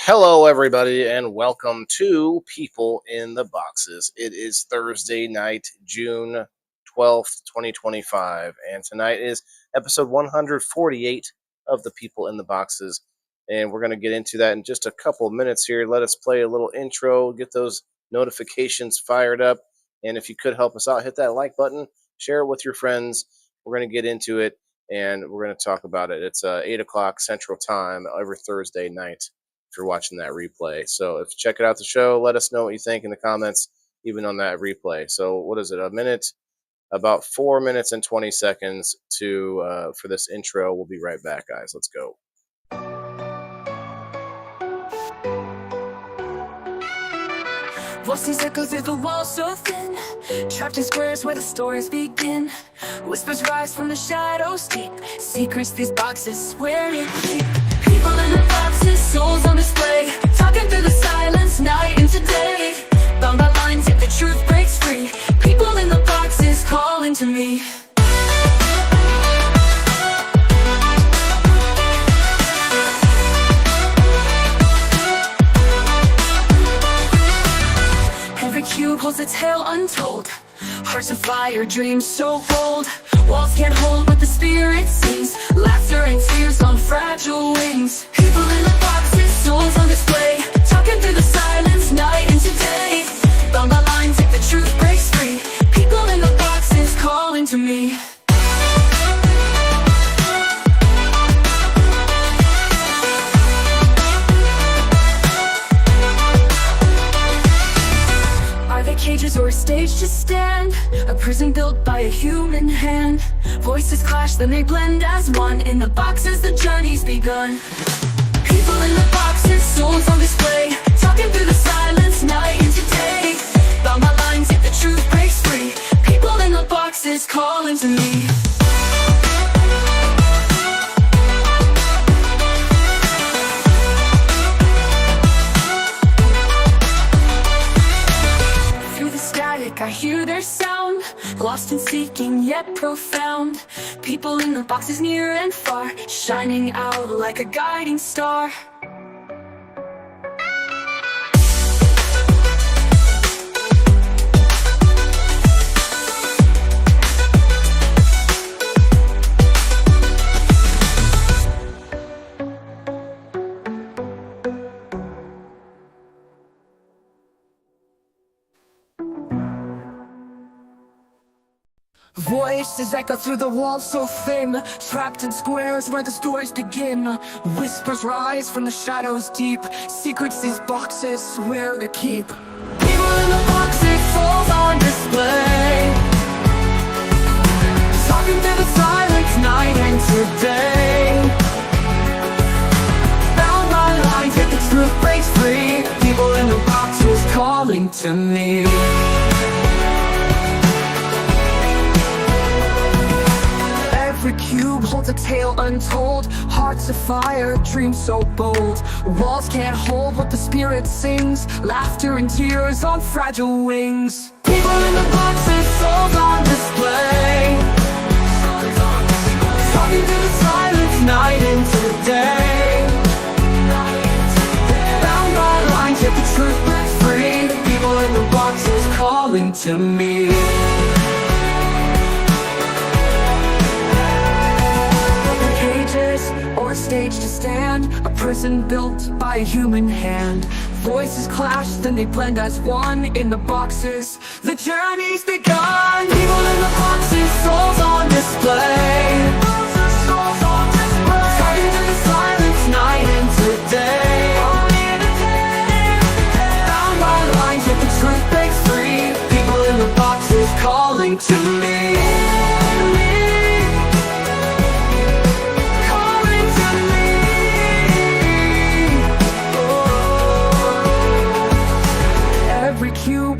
Hello, everybody, and welcome to People in the Boxes. It is Thursday night, June 12th, 2025, and tonight is episode 148 of the People in the Boxes. And we're going to get into that in just a couple of minutes here. Let us play a little intro, get those notifications fired up. And if you could help us out, hit that like button, share it with your friends. We're going to get into it, and we're going to talk about it. It's 8 o'clock Central Time every Thursday night if you're watching that replay. So if you check it out the show, let us know what you think in the comments, even on that replay. So what is it? About 4 minutes and 20 seconds to for this intro. We'll be right back, guys. Let's go. Voices echo through the walls so thin, trapped in squares where the stories begin. Whispers rise from the shadows deep, secrets these boxes swear to keep. People in the boxes, souls on display, talking through the silence, night into day. Bound by lines, yet the truth breaks free. People in the boxes calling to me. Every cube holds a tale untold, hearts of fire, dreams so bold. Walls can't hold what the spirit sings, laughter and tears on fragile wings. People in the boxes, souls on display, talking through the silence, night into day. Bound by lines, yet the truth breaks free. People in the boxes calling to me. Cages or a stage to stand, a prison built by a human hand. Voices clash, then they blend as one. In the boxes, the journey's begun. People in the boxes, souls on display, talking through the silence, night into day. Bound by lines, yet the truth breaks free. People in the boxes calling to me. I hear their sound, lost and seeking yet profound. People in the boxes near and far, shining out like a guiding star. Voices echo through the walls so thin, trapped in squares where the stories begin. Whispers rise from the shadows deep, secrets these boxes swear to keep. People in the boxes, souls on display, talking through the silence, night into day. Bound by lines, yet the truth breaks free. People in the boxes calling to me. Every cube holds a tale untold, hearts of fire, dreams so bold. Walls can't hold what the spirit sings, laughter and tears on fragile wings. People in the boxes, souls on display, talking through the silence, night into day. Bound by lines, yet the truth breaks free. People in the boxes calling to me. Or a stage to stand, a prison built by a human hand. Voices clash, then they blend as one. In the boxes, the journey's begun. People in the boxes, souls on display, talking to the silence, night into day. Bound by lines, yet the truth breaks free. People in the boxes calling to me.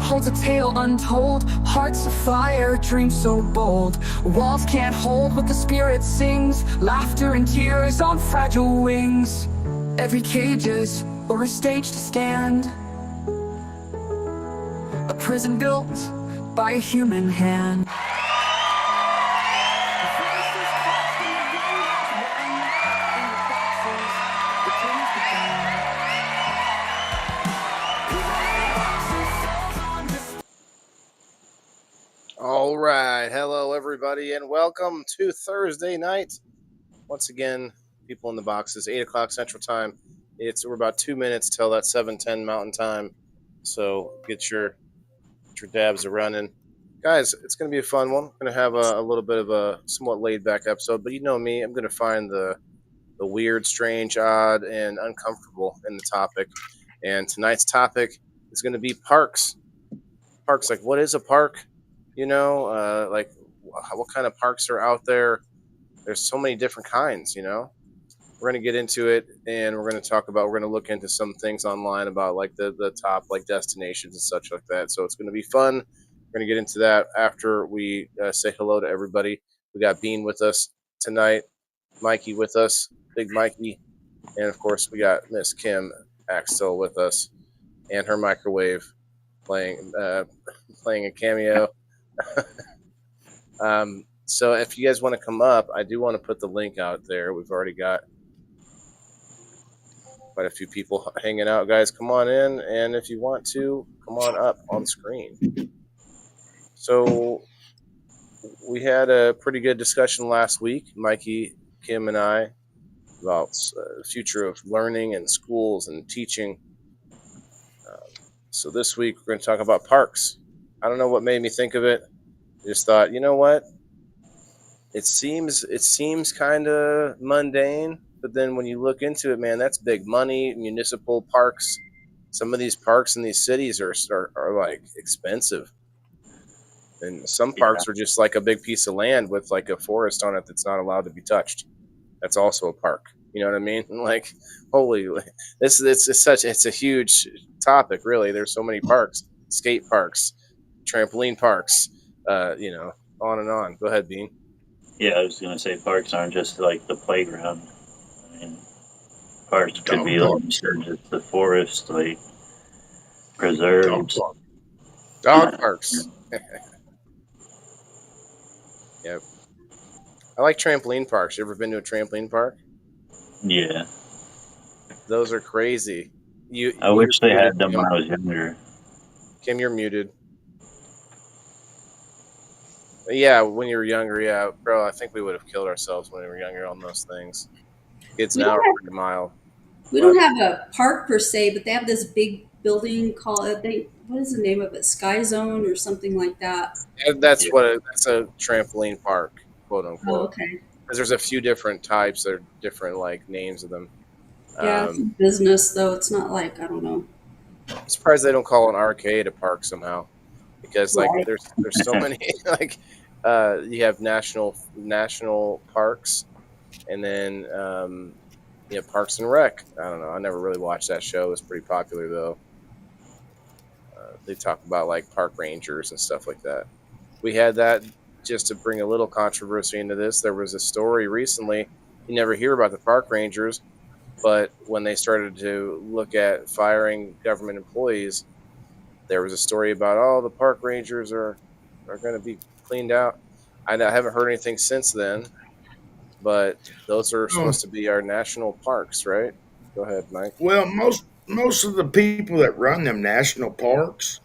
Holds a tale untold, hearts of fire, dreams so bold. Walls can't hold what the spirit sings, laughter and tears on fragile wings. Every cage is or a stage to stand, a prison built by a human hand. All right. Hello, everybody, and welcome to Thursday night. Once again, people in the boxes, 8 o'clock Central Time. We're about 2 minutes till that 7:10 Mountain Time. So get your dabs a running. Guys, it's going to be a fun one. We're going to have a little bit of a somewhat laid back episode, but you know me, I'm going to find the weird, strange, odd, and uncomfortable in the topic. And tonight's topic is going to be parks. Parks, like what is a park? Like what kind of parks are out there? There's so many different kinds. We're going to get into it, and we're going to look into some things online about like the top like destinations and such like that. So it's going to be fun. We're going to get into that after we say hello to everybody. We got Bean with us tonight, Mikey with us, Big Mikey, and of course we got Miss Kim Axtell with us, and her microwave playing a cameo. So if you guys want to come up, I do want to put the link out there. We've already got quite a few people hanging out. Guys, come on in, and if you want to, come on up on screen. So we had a pretty good discussion last week, Mikey, Kim, and I, about the future of learning and schools and teaching. So this week we're going to talk about parks. I don't know what made me think of it. I just thought, you know what? It seems kind of mundane, but then when you look into it, man, that's big money. Municipal parks. Some of these parks in these cities are like expensive, and some parks are just like a big piece of land with like a forest on it that's not allowed to be touched. That's also a park. You know what I mean? Like, holy, it's a huge topic, really. There's so many parks, skate parks, trampoline parks, on and on. Go ahead, Bean. Yeah, I was going to say parks aren't just like the playground. I mean, parks could be like just the forest, like preserves. Dog parks. Yep. I like trampoline parks. You ever been to a trampoline park? Yeah. Those are crazy. I wish they had them when I was younger. Kim, you're muted. Yeah, when you were younger, yeah, bro. I think we would have killed ourselves when we were younger on those things. Kids now are pretty mild. We don't have a park per se, but they have this big building called what is the name of it? Sky Zone or something like that. That's a trampoline park, quote unquote. Oh, okay. Because there's a few different types. There are different like names of them. Yeah, it's a business though. It's not like I don't know. I'm surprised they don't call an arcade a park somehow, because like there's so many like you have national parks, and then you have Parks and Rec. I don't know. I never really watched that show. It was pretty popular though. They talk about like park rangers and stuff like that. We had that just to bring a little controversy into this. There was a story recently. You never hear about the park rangers, but when they started to look at firing government employees, there was a story about, the park rangers are going to be cleaned out. I haven't heard anything since then, but those are supposed to be our national parks, right? Go ahead, Mike. Well, most of the people that run them national parks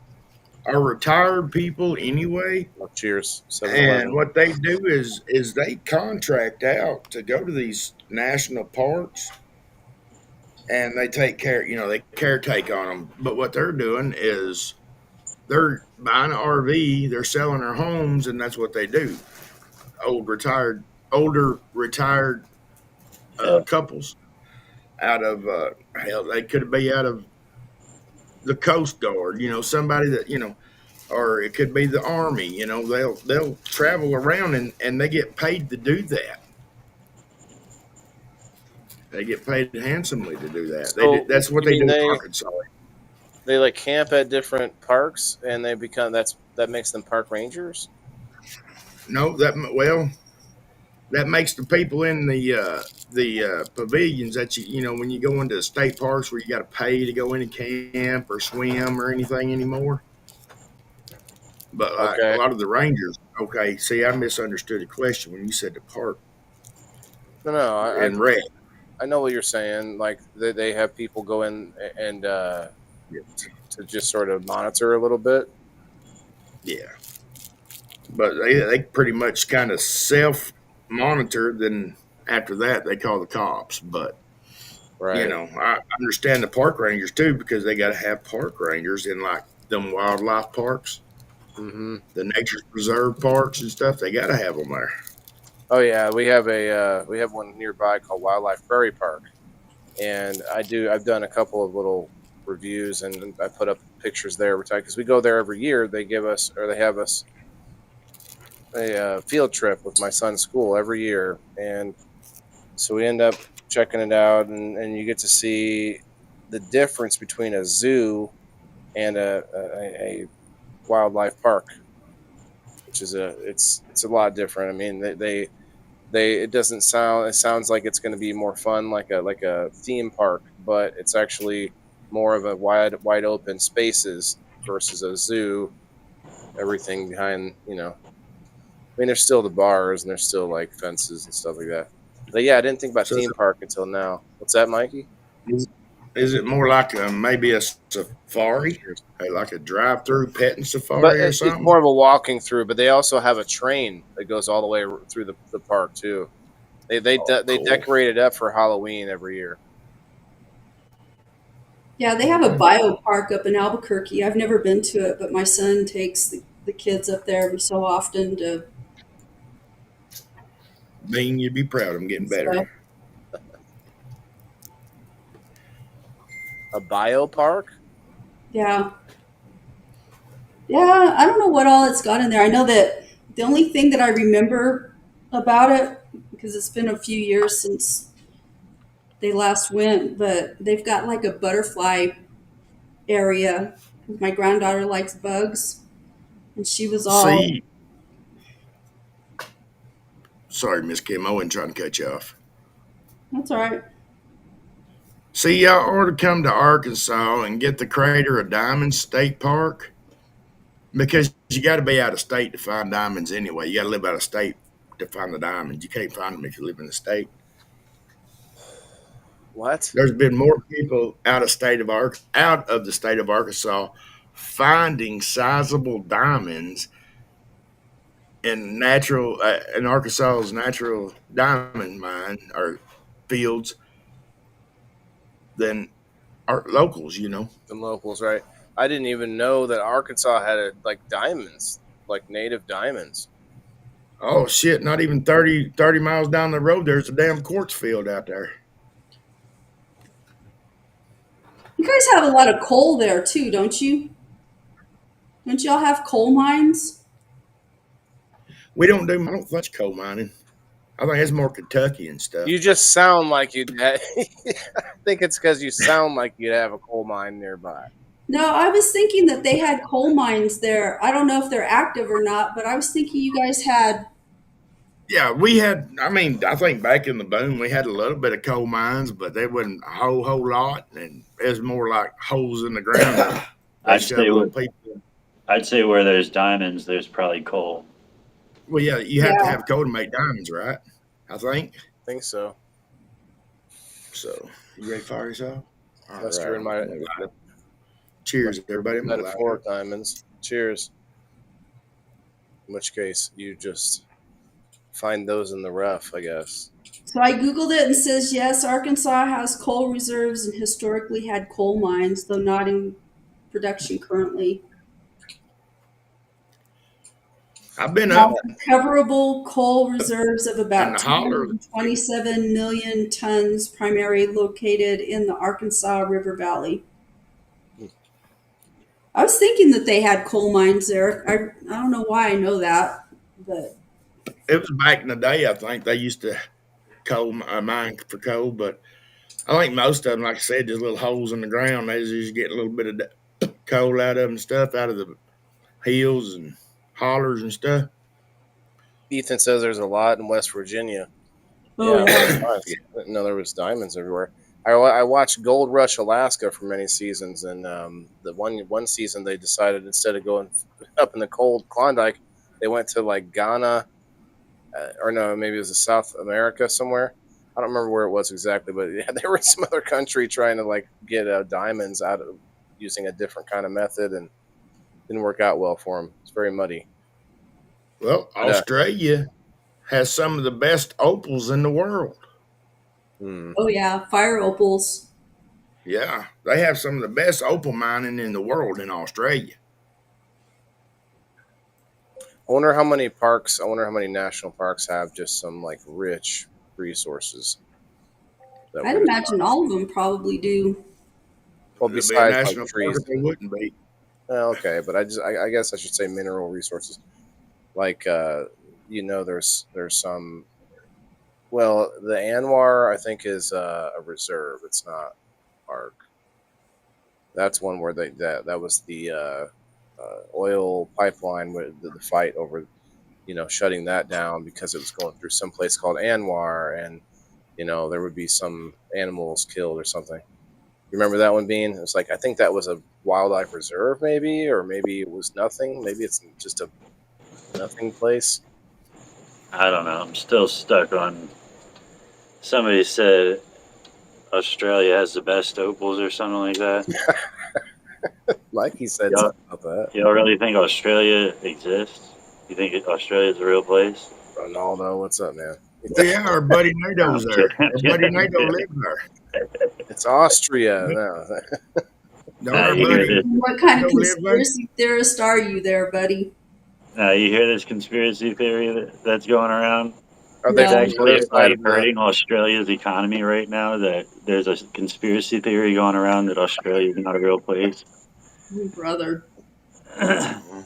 are retired people anyway. Oh, cheers. And what they do is they contract out to go to these national parks, and they take care. They caretake on them. But what they're doing is they're buying an RV, they're selling their homes, and that's what they do. Older retired couples out of they could be out of the Coast Guard, somebody that or it could be the Army. They'll travel around and they get paid to do that. They get paid handsomely to do that. So, that's what they do in Arkansas. They like camp at different parks, and they become that makes them park rangers. No, that makes the people in the pavilions that when you go into state parks where you got to pay to go in and camp or swim or anything anymore. But a lot of the rangers. Okay, see, I misunderstood the question when you said the park. No, I know what you're saying. Like they have people go in and to just sort of monitor a little bit. Yeah. but they pretty much kind of self monitor. Then after that, they call the cops. But Right. I understand the park rangers too because they got to have park rangers in like them wildlife parks, Hmm. the nature preserve parks and stuff. They got to have them there. Oh yeah, we have one nearby called Wildlife Prairie Park, and I've done a couple of little reviews, and I put up pictures there every time because we go there every year. They have us a field trip with my son's school every year, and so we end up checking it out, and you get to see the difference between a zoo and a wildlife park, which is it's a lot different. I mean, it sounds like it's going to be more fun, like a theme park, but it's actually more of a wide open spaces versus a zoo. Everything behind, I mean, there's still the bars and there's still like fences and stuff like that. But yeah, I didn't think about So theme park until now. What's that, Mikey? is it more like maybe a safari, like a drive-through petting But safari or it's something? more of a walking through. But they also have a train that goes all the way through the park too. They Cool. decorate it up for Halloween every year. Yeah, they have a bio park up in Albuquerque. I've never been to it, but my son takes the kids up there every so often to Bean, you'd be proud. I'm getting better. stuff. A bio park? Yeah. Yeah, I don't know what all it's got in there. I know that the only thing that I remember about it, because it's been a few years since they last went, but they've got like a butterfly area. My granddaughter likes bugs, and she was all, See, sorry, Miss Kim, I wasn't trying to cut you off. that's all right. See, y'all ought to come to Arkansas and get the Crater of Diamonds State Park because you got to be out of state to find diamonds anyway. You got to live out of state to find the diamonds. You can't find them if you live in the state. What? There's been more people out of the state of Arkansas finding sizable diamonds in Arkansas's natural diamond mine or fields than our locals. The locals, right? I didn't even know that Arkansas had like diamonds, like native diamonds. Oh shit! Not even 30 miles down the road, there's a damn quartz field out there. You guys have a lot of coal there too, don't you? Don't y'all have coal mines? We don't do much coal mining. I think it's more Kentucky and stuff. You just sound like you'd. I think it's because you sound like you'd have a coal mine nearby. No, I was thinking that they had coal mines there. I don't know if they're active or not, but I was thinking you guys had. Yeah, we had. I mean, I think back in the boom, we had a little bit of coal mines, but they wasn't a whole lot, and it was more like holes in the ground. that they I'd say shoveled where, people. I'd say where there's diamonds, there's probably coal. Well, yeah, you have to Yeah. have coal to make diamonds, right? I think I think so. so. You ready to fire yourself? All Unless right. you're in my Cheers, everybody. I'm gonna light metaphoric up. diamonds. Cheers. In which case, you just find those in the rough, I guess. So I Googled it and it says yes, Arkansas has coal reserves and historically had coal mines, though not in production currently. I've been Now, up recoverable coal reserves of in about the holler. 227 million tons, primarily located in the Arkansas River Valley. I was thinking that they had coal mines there. I don't know why I know that, but It was back in the day. I think they used to mine for coal, but I think most of them, like I said, just little holes in the ground. They just get a little bit of coal out of them and stuff out of the hills and hollers and stuff. Ethan says there's a lot in West Virginia. oh yeah. I didn't know there was diamonds everywhere. I watched Gold Rush Alaska for many seasons, and the one season they decided instead of going up in the cold Klondike, they went to like Ghana, or no, maybe it was South America somewhere. I don't remember where it was exactly, but yeah, they were in some other country trying to like get diamonds out of using a different kind of method, and didn't work out well for them. It's very muddy. Well, But, Australia has some of the best opals in the world. Oh yeah, fire opals. Yeah, they have some of the best opal mining in the world in Australia. I wonder how many parks. I wonder how many national parks have just some like rich resources that I'd we're just imagine all of them probably do. well There'd be a besides like national park trees. if they wouldn't be. Okay, but I guess I should say mineral resources. Like there's some. Well, the Anwar I think is a reserve. It's not a park. That's one where that was the oil pipeline with the fight over shutting that down because it was going through some place called Anwar, and there would be some animals killed or something. You remember that one being? It was like I think that was a wildlife reserve, maybe, or maybe it was nothing. Maybe it's just a nothing place. I don't know. I'm still stuck on. Somebody said Australia has the best opals or something like that. Mikey said Yeah. something about that. You don't really think Australia exists? You think Australia's a real place? Ronaldo, what's up, man? Well, yeah, our buddy NATO's there. Our buddy NATO lives there. It's Austria. No. Don't our you hear buddy this? What kind of Don't live there? conspiracy theorist are you there, buddy? You hear this conspiracy theory that's going around? Are they No. It's actually outside like of the- hurting Australia's economy right now. That there's a conspiracy theory going around that Australia is not a real place. Oh, brother.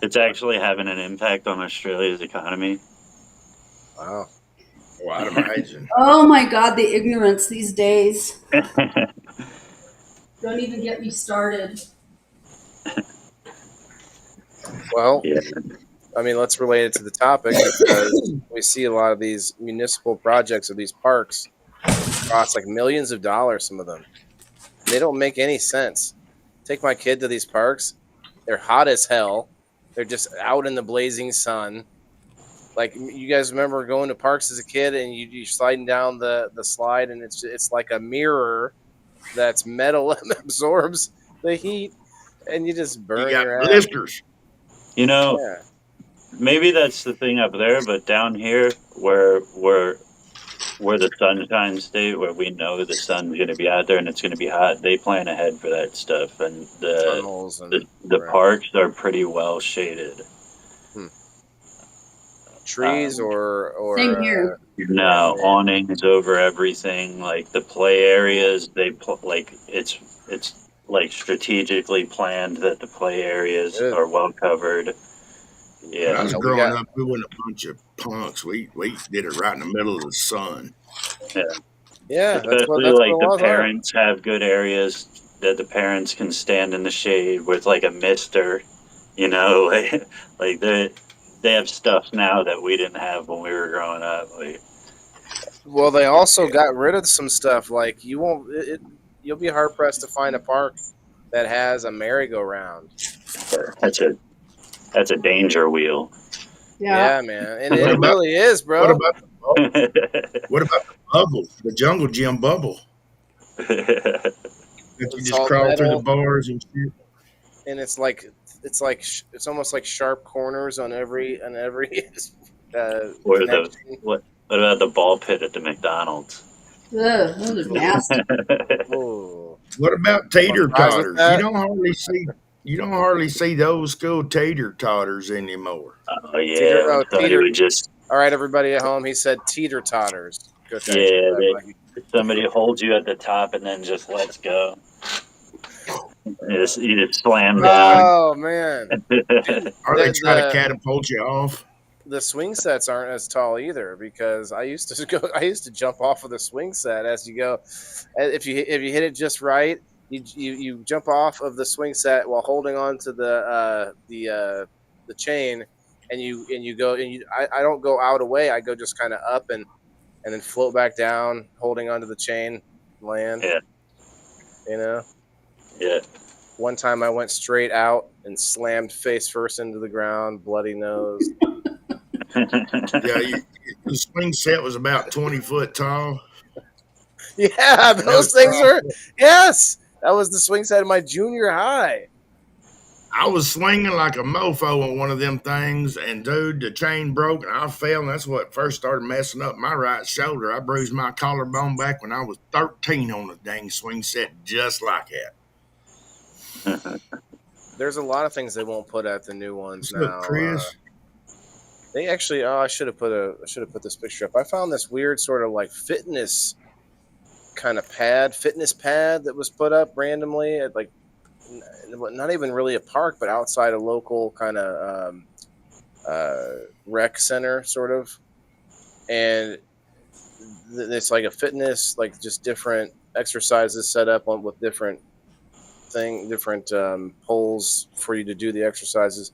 It's actually having an impact on Australia's economy. Wow. Oh, I'd imagine. Oh my God, the ignorance these days. Don't even get me started. Well, Yeah. I mean, let's relate it to the topic because we see a lot of these municipal projects or these parks cost like millions of dollars, some of them. And they don't make any sense. Take my kid to these parks. They're hot as hell. They're just out in the blazing sun. Like, you guys remember going to parks as a kid and you're sliding down the slide and it's like a mirror that's metal and absorbs the heat and you just burn You got your ass. blisters. You know, Yeah. maybe that's the thing up there, but down here, where the sunshine state, where we know the sun's going to be out there and it's going to be hot, they plan ahead for that stuff, and Tunnels and the right. parks are pretty well shaded. Trees or Same here. No awnings over everything, like the play areas. Like it's like strategically planned that the play areas Good. are well covered. When I Yeah, was we growing got- up, we weren't a bunch of punks. We did it right in the middle of the sun. yeah, that's what especially that's like what the laws are. parents have good areas that the parents can stand in the shade with like a mister, like they have stuff now that we didn't have when we were growing up. Like, Well, they also got rid of some stuff. Like you'll be hard pressed to find a park that has a merry-go-round. that's a danger wheel. Yeah, man, and What it about- really is, bro. What about the bubble, the jungle gym bubble that you It's just all crawl through metal. the bars and shit? And it's almost like sharp corners on every Or connection. what about the ball pit at the McDonald's? Ugh, those are nasty. Ooh. What about tater Fries with totters? that? You don't hardly see those school tater totters anymore. Oh yeah, Teeter- when somebody teeter- would just All right, everybody at home. He said teeter totters. Good thing. Yeah, somebody holds you at the top and then just lets go. You just slam down. Oh man, Are they The- trying the- to catapult you off? the swing sets aren't as tall either because I used to jump off of the swing set as you go. If you hit it just right, you jump off of the swing set while holding on to the chain, and you go and I don't go out away. I go just kind of up and then float back down, holding onto the chain, land. Yeah. Yeah. One time I went straight out and slammed face first into the ground, bloody nose. Yeah, the swing set was about 20 foot tall. Yeah, those things are. Yes, that was the swing set of my junior high. I was swinging like a mofo on one of them things, and dude, the chain broke, and I fell, and that's what first started messing up my right shoulder. I bruised my collarbone back when I was 13 on a dang swing set, just like that. There's a lot of things they won't put at the new ones What's now. up, Chris? They actually, I should have put this picture up. I found this weird sort of like fitness kind of fitness pad that was put up randomly at like not even really a park, but outside a local kind of rec center, sort of. And it's like a fitness, like just different exercises set up on with different poles for you to do the exercises.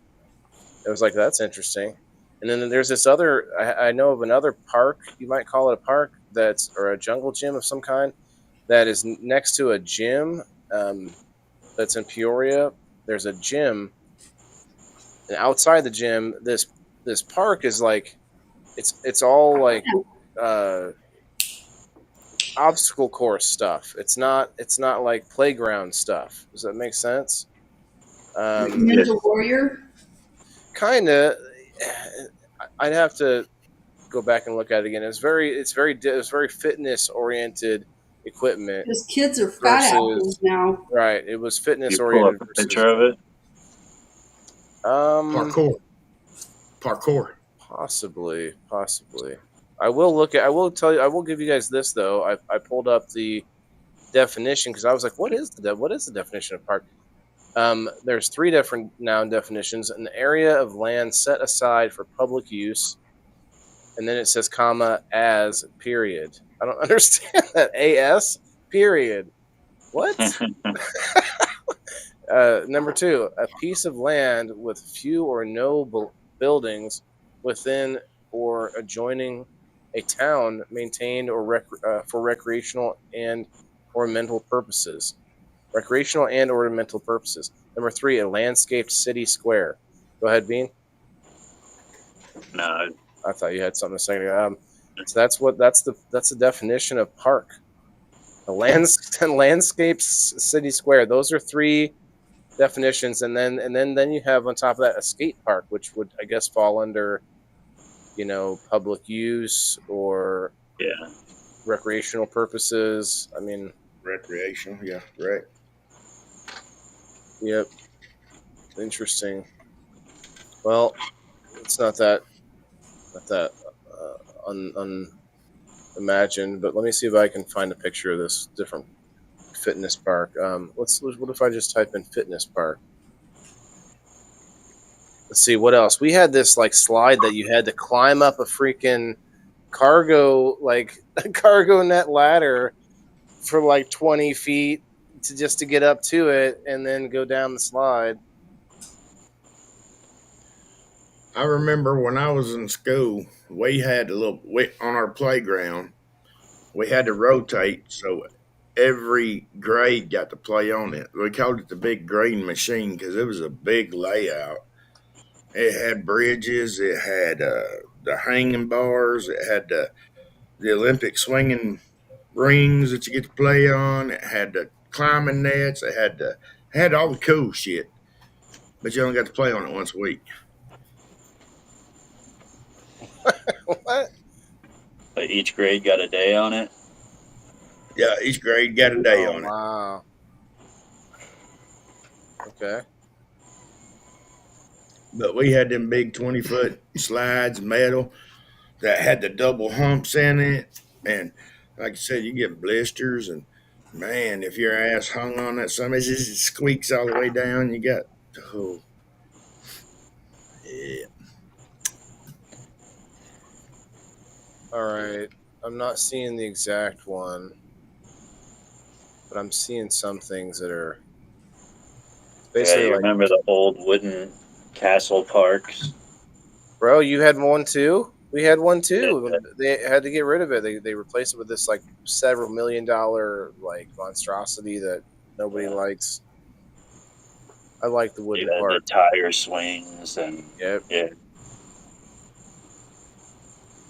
It was like, that's interesting. And then there's this other, I know of another park, you might call it a park, or a jungle gym of some kind, that is next to a gym that's in Peoria. There's a gym, and outside the gym, this park is like, it's all like obstacle course stuff. It's not like playground stuff. Does that make sense? Ninja Warrior. Kind of. I'd have to go back and look at it again. It's very fitness oriented equipment. Because kids are fat apples now. Right. It was fitness You pull oriented. up a picture of it. Parkour. Possibly. I will tell you. I will give you guys this though. I pulled up the definition because I was like, what is the definition of park? There's 3 different noun definitions: an area of land set aside for public use, and then it says comma as period. I don't understand that. AS period. What? Number 2, a piece of land with few or no buildings within or adjoining a town, maintained or for recreational and ornamental purposes. Recreational and ornamental purposes. Number 3, a landscaped city square. Go ahead, Bean. No, I thought you had something to say. So that's the definition of park. A landscaped city square. Those are 3 definitions, and then you have on top of that a skate park, which would, I guess, fall under, public use or recreational purposes. I mean, Recreational, yeah, right. Yep. Interesting. Well, it's not that unimagined, but let me see if I can find a picture of this different fitness park. What if I just type in fitness park? Let's see what else. We had this like slide that you had to climb up a freaking cargo net ladder for like 20 feet just to get up to it and then go down the slide. I remember when I was in school, we had on our playground, we had to rotate so every grade got to play on it. We called it the big green machine because it was a big layout. It had bridges, it had the hanging bars, it had the Olympic swinging rings that you get to play on, it had the climbing nets, it had all the cool shit, but you only got to play on it once a week. What? but each grade got a day on it. Yeah, each grade got a day on it. Wow. Okay. But we had them big 20-foot slides, metal, that had the double humps in it. And like I said, you get blisters. And man, if your ass hung on that something, it just squeaks all the way down. You got, oh, yeah. All right. I'm not seeing the exact one, but I'm seeing some things that are basically You like, remember the old wooden castle parks? bro, you had one too? We had one too. They had to get rid of it. They replaced it with this like several $1 million like monstrosity that nobody likes. I like the wooden The part. tire swings and Yep. yeah.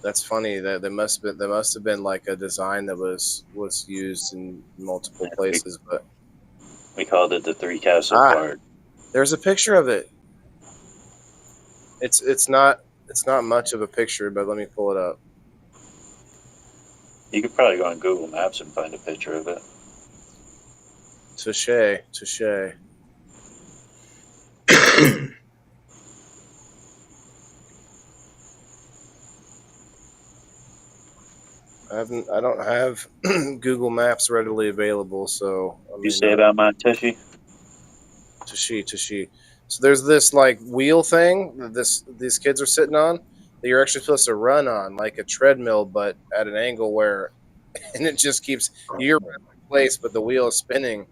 That's funny. That there must have been like a design that was used in multiple places, but We called it the Three Castle Ah. Park. There's a picture of it. It's not much of a picture, but let me pull it up. You could probably go on Google Maps and find a picture of it. Touche. I don't have Google Maps readily available, so You say about my Tushy? Touche. So there's this like wheel thing that these kids are sitting on that you're actually supposed to run on, like a treadmill, but at an angle where, and it just keeps you're in place, but the wheel is spinning.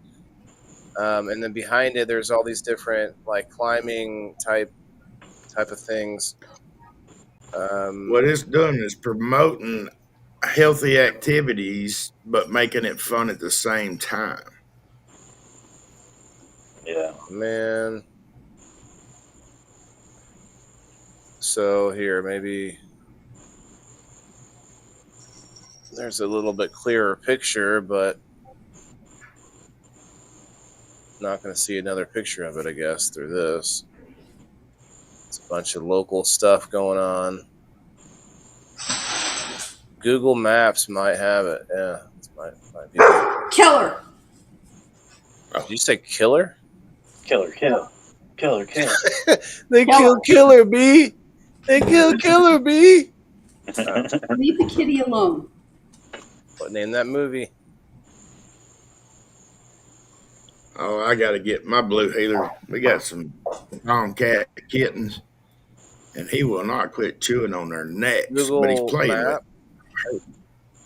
And then behind it, there's all these different like climbing type of things. What it's doing is promoting healthy activities, but making it fun at the same time. Yeah. Man. So here, maybe there's a little bit clearer picture, but not going to see another picture of it, I guess, through this. It's a bunch of local stuff going on. Google Maps might have it. Yeah, it might be. Killer. Did you say killer? Killer. They kill Killer B. They kill Killer B. Leave the kitty alone. What name that movie? Oh, I got to get my blue heeler. We got some tomcat kittens, and he will not quit chewing on their necks. Google but he's playing Map.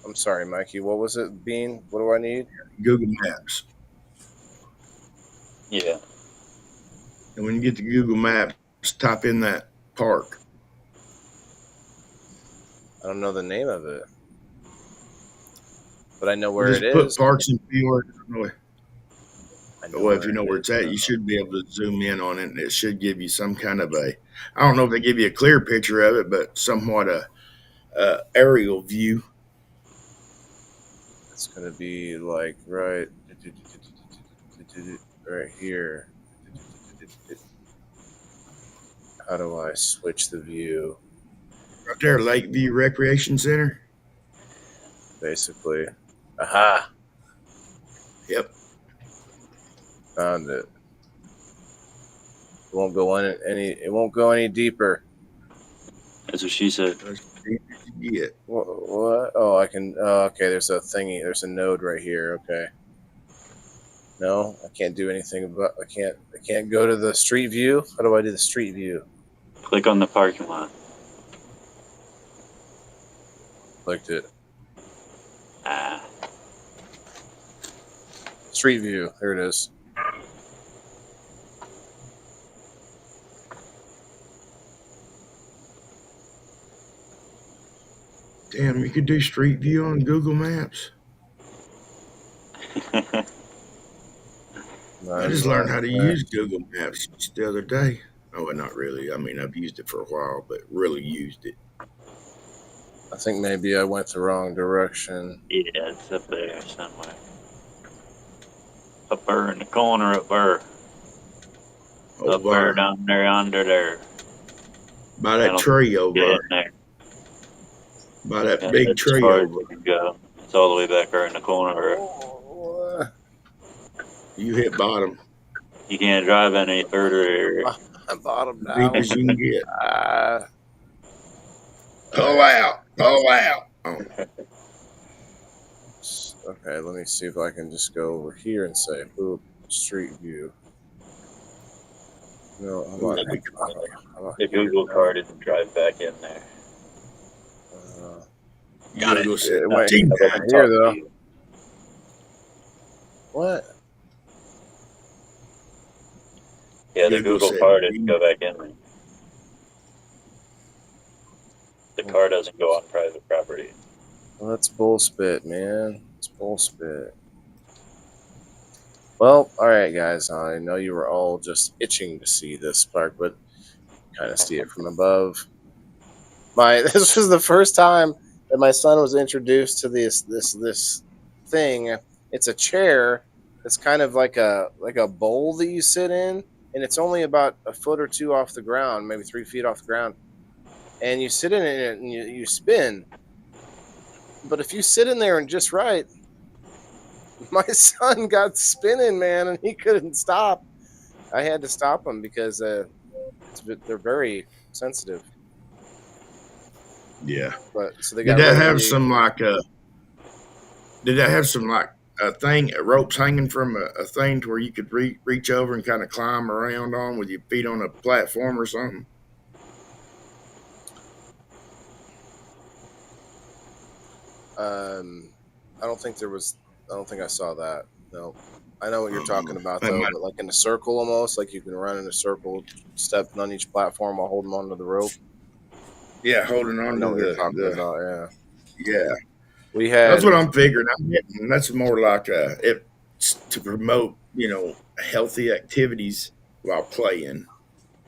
I'm sorry, Mikey. What was it, Bean? What do I need? with Google Maps. Yeah. And when you get to Google Maps, type in that park. I don't know the name of it, but I know where Just it put is. Parks and Field, Illinois. I know Well, if where you know it where is. it's at, you should be able to zoom in on it, and it should give you some kind of a. I don't know if they give you a clear picture of it, but somewhat a aerial view. It's gonna be like right here. How do I switch the view? Right there, Lakeview Recreation Center. Basically, aha! Yep. Found it. It won't go in any. It won't go any deeper. That's what she said. That's as deep as you get. What? Oh, I can. Oh, okay. There's a thingy. There's a node right here. Okay. No, I can't do anything about. I can't go to the street view. How do I do the street view? Click on the parking lot. Clicked it. Ah. Street view. There it is. Damn, you could do Street View on Google Maps. I just learned how to use Google Maps just the other day. Oh, well, not really. I mean, I've used it for a while, but really used it. I think maybe I went the wrong direction. Yeah, it's up there somewhere. Up there in the corner up there. Up there, down there, under there. By that tree over Get in there. there. By that Yeah, big that's tree as far as over you can go. It's all the way back there in the corner. Oh, You hit bottom. You can't drive any further. I'm bottom Deep down. as you can get. Ah. Pull out. Pull out. Oh, Okay, let me see if I can just go over here and say, "Boop, street view." No, I'm not. The Google car didn't drive back in there. got Google it. said it went Team over here though. What? Yeah, the Google Google said- car didn't go back in there. The car doesn't go on private property. Well, that's bullspit, man. It's bullspit. Well, all right, guys. I know you were all just itching to see this park, but kind of see it from above. This was the first time that my son was introduced to this thing. It's a chair. It's kind of like a bowl that you sit in, and and it's only about a foot or two off the ground, maybe 3 feet off the ground. And you sit in it and you spin. But if you sit in there and just right, my son got spinning, man, and he couldn't stop. I had to stop him because they're very sensitive. Yeah. But so they Did got that really- have some like did that have some like a thing, ropes hanging from a thing to where you could reach over and kind of climb around on with your feet on a platform or something? I don't think there was. I don't think I saw that. No, I know what you're talking about They though. might- But like in a circle, almost like you can run in a circle, stepping on each platform while holding onto the rope. Yeah, holding I on know what to you're talking the about. Yeah, yeah. we had. That's what I'm figuring. That's more like it's to promote, healthy activities while playing.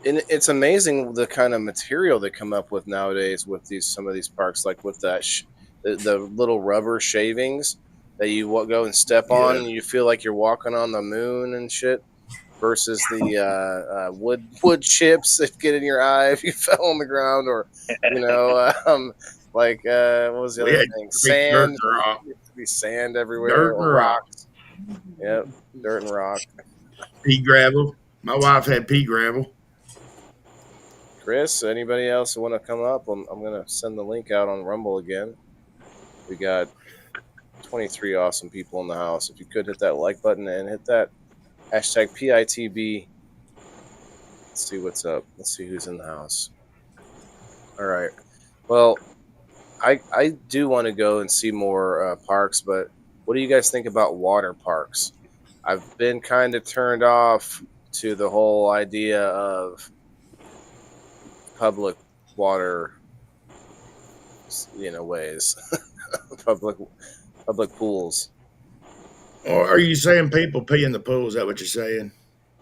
And it's amazing the kind of material they come up with nowadays with some of these parks, like with that the little rubber shavings that you go and step on, Yeah. and you feel like you're walking on the moon and shit. Versus the wood chips that get in your eye if you fell on the ground, or what was the We other had thing? dirt Sand. and rock. There used to be sand everywhere. Dirt and or rock. rocks. Yep, dirt and rock. Pea gravel. My wife had pea gravel. Chris, anybody else want to come up? I'm going to send the link out on Rumble again. We got 23 awesome people in the house. If you could hit that like button and hit that hashtag PITB. Let's see what's up. Let's see who's in the house. All right. Well, I do want to go and see more parks, but what do you guys think about water parks? I've been kind of turned off to the whole idea of public water, ways, public pools. Or are you saying people pee in the pool? Is that what you're saying?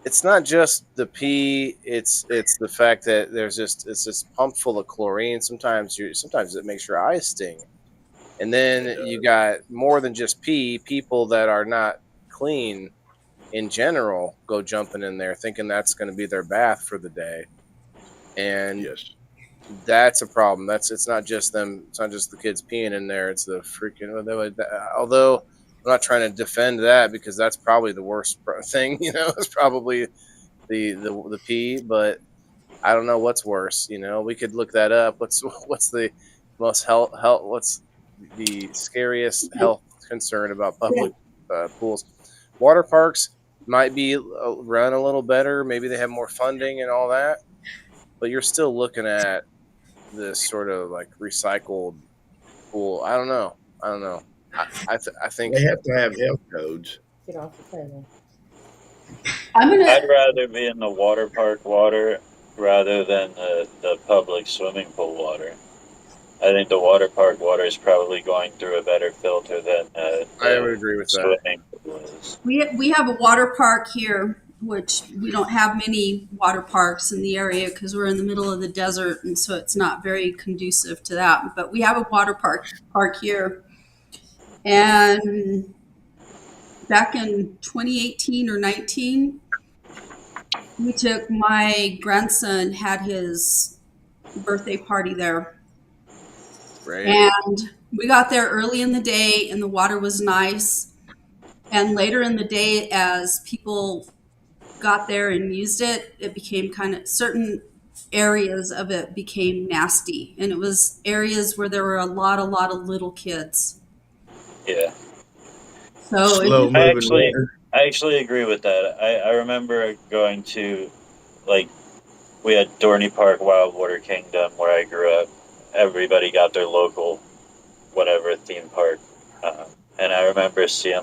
It's not just the pee; it's the fact that it's just pumped full of chlorine. Sometimes it makes your eyes sting, and then you got more than just pee. People that are not clean in general go jumping in there thinking that's going to be their bath for the day, and Yes. that's a problem. It's not just them. It's not just the kids peeing in there. It's the freaking. Although I'm not trying to defend that because that's probably the worst thing. It's probably the pee. But I don't know what's worse. We could look that up. What's the most health? What's the scariest health concern about public pools? Water parks might be run a little better. Maybe they have more funding and all that. But you're still looking at this sort of like recycled pool. I don't know. I think They have to have health codes. Get off the table. I'm gonna. I'd rather be in the water park water rather than the public swimming pool water. I think the water park water is probably going through a better filter than I would agree with that. swimming pool is. We have a water park here, which we don't have many water parks in the area because we're in the middle of the desert, and so it's not very conducive to that. But we have a water park here, and back in 2018 or 19, we took my grandson had his birthday party there. Right. And we got there early in the day and the water was nice. And later in the day, as people got there and used it, it became certain areas of it became nasty. And it was areas where there were a lot of little kids. Yeah. So Slow moving actually- water. I actually agree with that. I remember going to, we had Dorney Park Wildwater Kingdom where I grew up. Everybody got their local, whatever, theme park. And I remember seeing,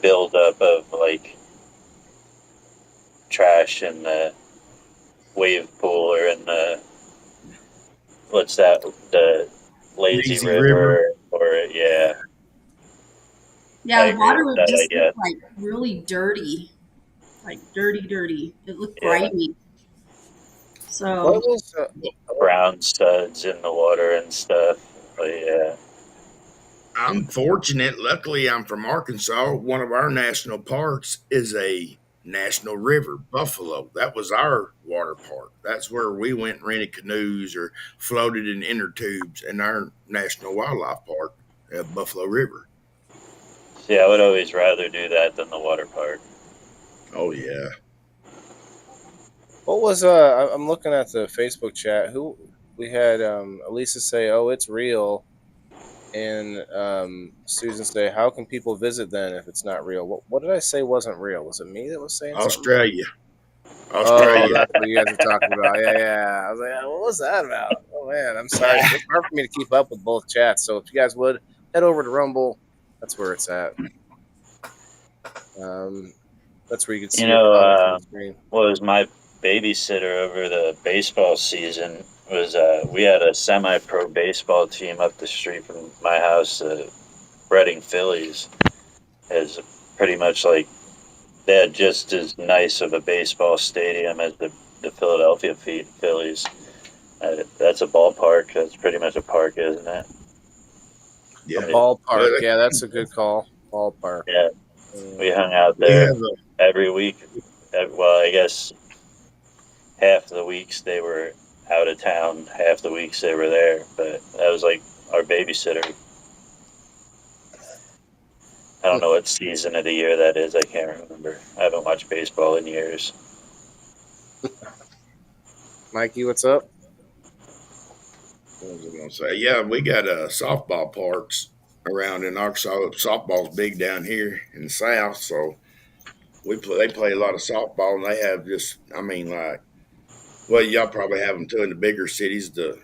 build up of, trash in the wave pool or in the, the lazy Lazy river. Or, yeah. yeah, I the agree water with would that just idea. look like really dirty. Like dirty. It looked Yeah. grimy. So What was Brown studs in the water and stuff. But, yeah. I'm fortunate. Luckily, I'm from Arkansas. One of our national parks is a National River, Buffalo. That was our water park. That's where we went and rented canoes or floated in inner tubes in our National Wildlife Park at Buffalo River. See, I would always rather do that than the water park. Oh yeah. What was I'm looking at the Facebook chat. Who we had Elisa say, "Oh, it's real," and Susan say, "How can people visit then if it's not real?" What did I say wasn't real? Was it me that was saying something? Australia. Oh, Australia. that's what you guys are talking about. Yeah. I was like, what was that about? Oh man, I'm sorry. It's hard for me to keep up with both chats. So if you guys would head over to Rumble, that's where it's at. That's where you can see. You know, what was my babysitter over the baseball season was we had a semi-pro baseball team up the street from my house, Reading Phillies. Is pretty much like they had just as nice of a baseball stadium as the Philadelphia Phillies. That's a ballpark. That's pretty much a park, isn't it? Yeah. A ballpark. Yeah, that's a good call. Ballpark. Yeah. We hung out there every week. Well, I guess half the weeks they were out of town, half the weeks they were there. But that was like our babysitter. I don't know what season of the year that is. I can't remember. I haven't watched baseball in years. Mikey, what's up? What was I going to say? Yeah, we got softball parks around in Arkansas. Softball's big down here in the South, so they play a lot of softball, and they have just, I mean, like, well, y'all probably have them too in the bigger cities, the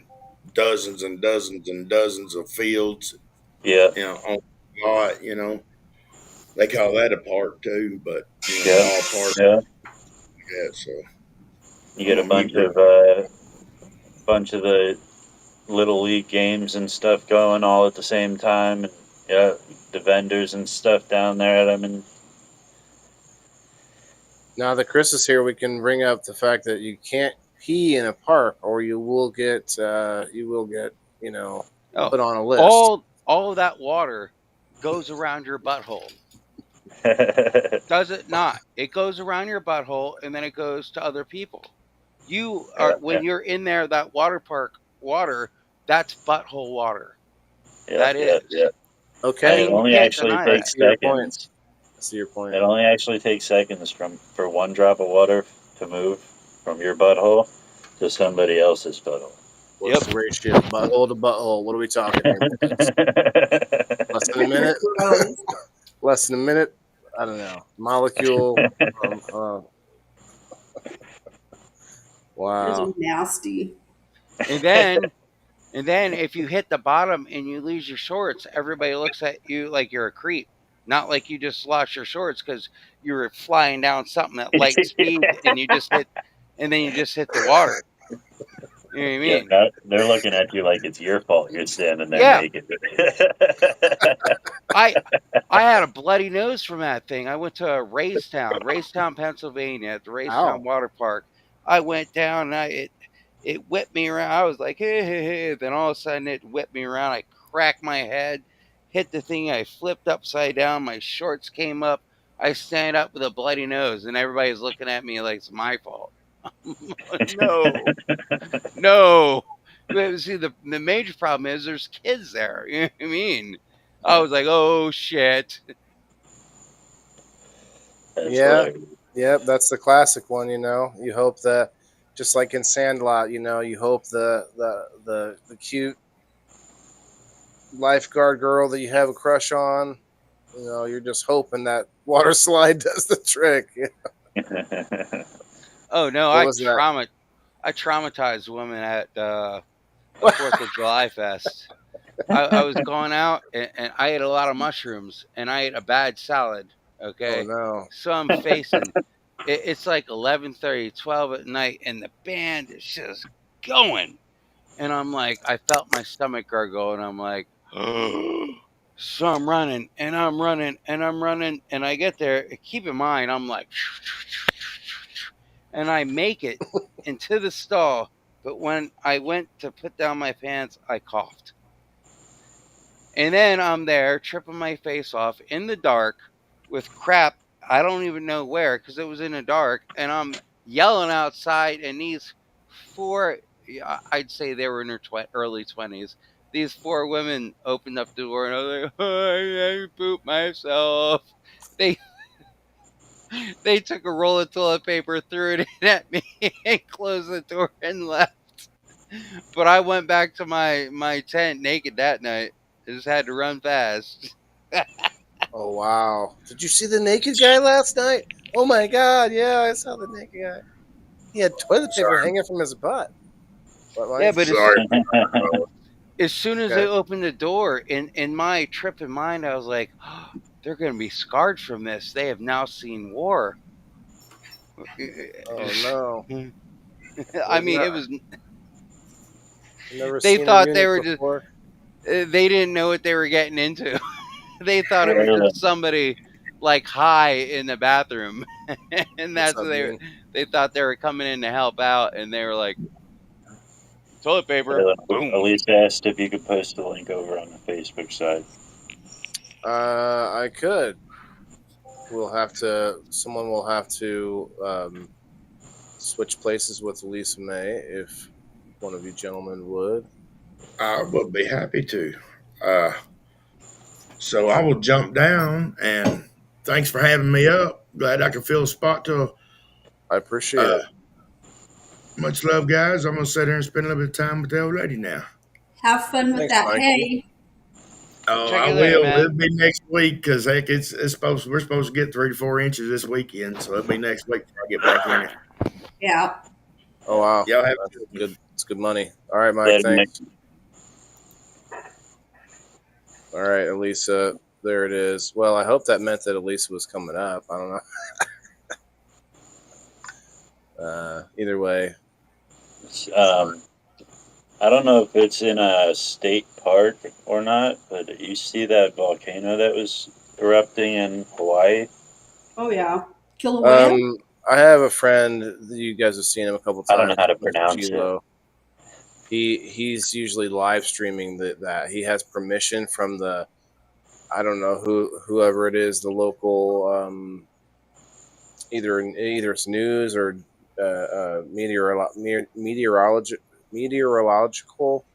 dozens and dozens and dozens of fields. Yeah. You know, on the lot, you know. They call that a park too, but you know, all parks. Yeah. Yeah, so you get a bunch of the little league games and stuff going all at the same time, and yeah, the vendors and stuff down there at them. And now that Chris is here, we can bring up the fact that you can't pee in a park, or you will get put on a list. All of that water goes around your butthole. Does it not? It goes around your butthole and then it goes to other people. You are when you're in there, that water park water, that's butthole water. That is. Yeah. Okay. It only actually takes seconds. I see your point. It only actually takes seconds for one drop of water to move from your butthole to somebody else's butthole. What's the ratio? Butthole to butthole. What are we talking here? Less than a minute? Less than a minute? I don't know. Molecule. Wow. Those are nasty. And then if you hit the bottom and you lose your shorts, everybody looks at you like you're a creep. Not like you just lost your shorts because you were flying down something at light speed and you just hit the water. You know what I mean? Yeah, they're looking at you like it's your fault you're standing there naked. I had a bloody nose from that thing. I went to Raystown, Pennsylvania, at the Raystown Water Park. I went down and it whipped me around. I was like, hey. Then all of a sudden it whipped me around. I cracked my head, hit the thing. I flipped upside down. My shorts came up. I stand up with a bloody nose, and everybody's looking at me like it's my fault. No. See, the major problem is there's kids there. You know what I mean? I was like, oh shit. Yep, that's the classic one. You hope that, just like in Sandlot, you hope the cute lifeguard girl that you have a crush on, you're just hoping that water slide does the trick. Oh no, I traumatized women at the 4th of July Fest. I was going out and I ate a lot of mushrooms and I ate a bad salad. Okay. Oh no. So I'm facing it's like 11:30, 12 at night, and the band is just going. And I'm like, I felt my stomach gargle, and I'm like, oh. So I'm running, and and I get there. Keep in mind, I'm like, and I make it into the stall. But when I went to put down my pants, I coughed. And then I'm there tripping my face off in the dark with crap I don't even know where because it was in the dark, and I'm yelling outside, and these four, I'd say they were in their early 20s. These four women opened up the door, and I was like, oh, I pooped myself. They they took a roll of toilet paper, threw it in at me, and closed the door and left. But I went back to my tent naked that night. I just had to run fast. Oh wow! Did you see the naked guy last night? Oh my god! Yeah, I saw the naked guy. He had toilet paper Sorry. hanging from his butt. What, Mike? Yeah, but Sorry. as soon as Okay. they opened the door, in my trip in mind, I was like, oh, they're going to be scarred from this. They have now seen war. Oh no! I mean, it was. Never They seen a thought they eunuch were just. before. They didn't know what they were getting into. They thought it was Really? just somebody like high in the bathroom, and that's What's what up, Dean? they thought they were coming in to help out, and they were like, toilet paper. Boom. Elise asked if you could post the link over on the Facebook side. I could. Someone will have to switch places with Lisa May if one of you gentlemen would. I would be happy to. So I will jump down, and thanks for having me up. Glad I could fill a spot till. I appreciate it. Much love, guys. I'm gonna sit here and spend a little bit of time with the old lady now. Have fun with Thanks, that Mikey. hay. Oh, Check I it later, will. man. It'll be next week because heck, we're supposed to get 3 to 4 inches this weekend, so it'll be next week before I get back in it. Yeah. Oh wow! Y'all have That's good. It's good money. All right, Mike. Later, Thanks. All right, Elisa. There it is. Well, I hope that meant that Elisa was coming up. I don't know. Either way, I don't know if it's in a state park or not, but you see that volcano that was erupting in Hawaii? Oh yeah. Kilauea. I have a friend. You guys have seen him a couple times. I don't know how to pronounce it. Gilo. He's usually live streaming that. He has permission from the, I don't know whoever it is, the local either it's news or meteorological.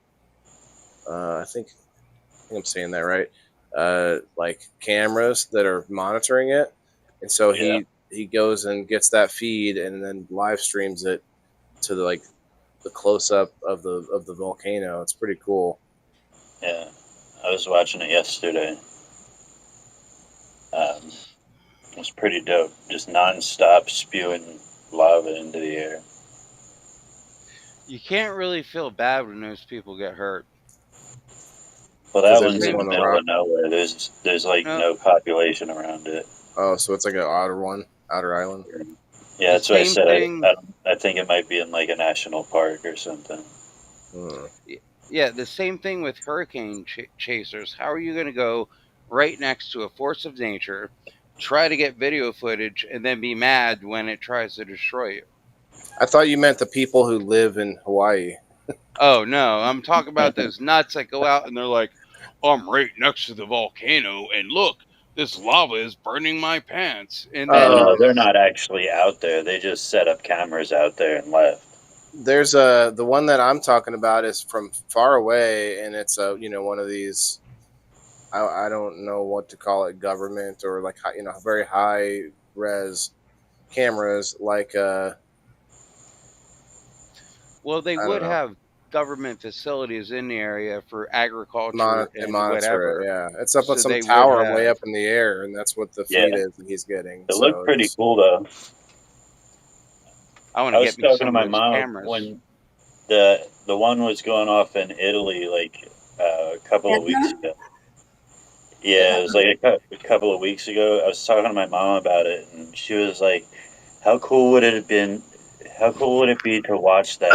I think I'm saying that right. Like cameras that are monitoring it, and so he goes and gets that feed and then live streams it to the close up of the volcano. It's pretty cool. Yeah, I was watching it yesterday. It was pretty dope. Just non-stop spewing lava into the air. You can't really feel bad when those people get hurt. Well, that Does it one's in go the on the middle rock? of nowhere. There's like No. no population around it. Oh, so it's like an outer island. Yeah, that's what I Same said. thing. I think it might be in like a national park or something. Hmm. Yeah, the same thing with hurricane chasers. How are you going to go right next to a force of nature, try to get video footage, and then be mad when it tries to destroy you? I thought you meant the people who live in Hawaii. Oh, no. I'm talking about those nuts that go out and they're like, I'm right next to the volcano, and look, this lava is burning my pants. And then, No, they're not actually out there. They just set up cameras out there and left. There's the one that I'm talking about is from far away, and it's one of these. I don't know what to call it, government or like very high res cameras like well, they I don't would know. have government facilities in the area for agriculture and monitor whatever. it. Yeah, it's up on So some they would tower have- way up in the air, and that's what the Yeah. feed is that he's getting. It So looked pretty it's- cool though. I want I to was get me talking some to of my those mom cameras. when the one was going off in Italy like a couple of weeks ago. Yeah, it was like a couple of weeks ago. I was talking to my mom about it, and she was like, "How cool would it have been? How cool would it be to watch that?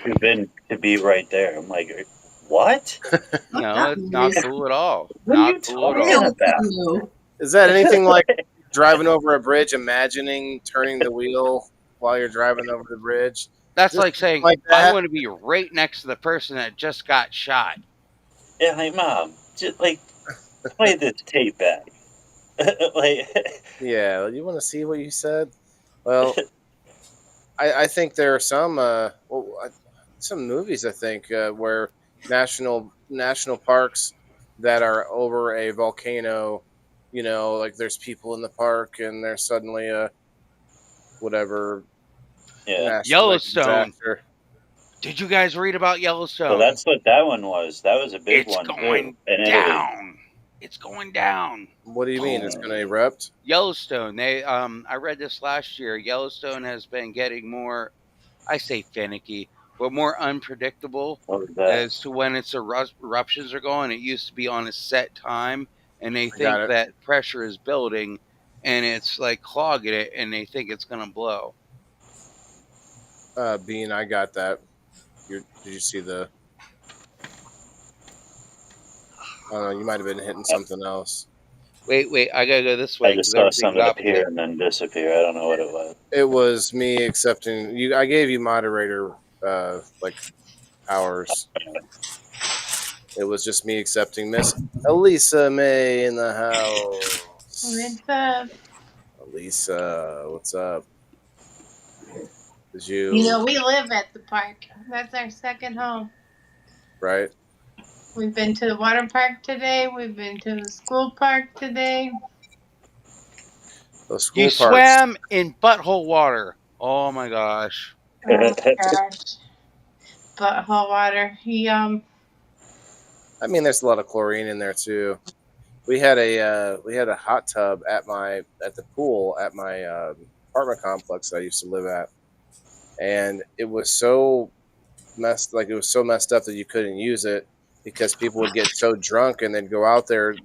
Like to be right there." I'm like, "What? No, it's not cool at all. What are you Not cool at talking all. about?" No. Is that anything like driving over a bridge, imagining turning the wheel while you're driving over the bridge? That's Just like saying, like I that? want to be right next to the person that just got shot. Yeah, like Mom, just like play this tape back. like, Yeah, you want to see what you said? Well, I think there are some movies I think where national parks that are over a volcano. You know, like there's people in the park and there's suddenly a whatever yeah. national like Yellowstone. disaster. Did you guys read about Yellowstone? Well, that's what that one was. That was a big It's one going too in Italy. down. It's going down. What do you mean? It's going to erupt? Yellowstone. I read this last year. Yellowstone has been getting more, I say finicky, but more unpredictable What was that? as to when its eruptions are going. It used to be on a set time, and they got think it. that pressure is building, and it's like clogging it, and they think it's going to blow. Bean, I got that. Did you see the? Oh, no, you might have been hitting something else. Wait, I gotta go this way. I just 'cause saw everything's something appear opposite. and then disappear. I don't know what it was. It was me accepting you. I gave you moderator like powers. It was just me accepting Miss Elisa May in the house. What's up? Elisa, what's up? Did You know, we live at the park. That's our second home. right? We've been to the water park today. We've been to the school park today. Those school You parks. swam in butthole water. Oh my gosh. Oh my gosh. Butthole water. I mean, there's a lot of chlorine in there too. We had a hot tub at the pool at my apartment complex I used to live at, and it was so messed up that you couldn't use it because people would get so drunk and they'd go out there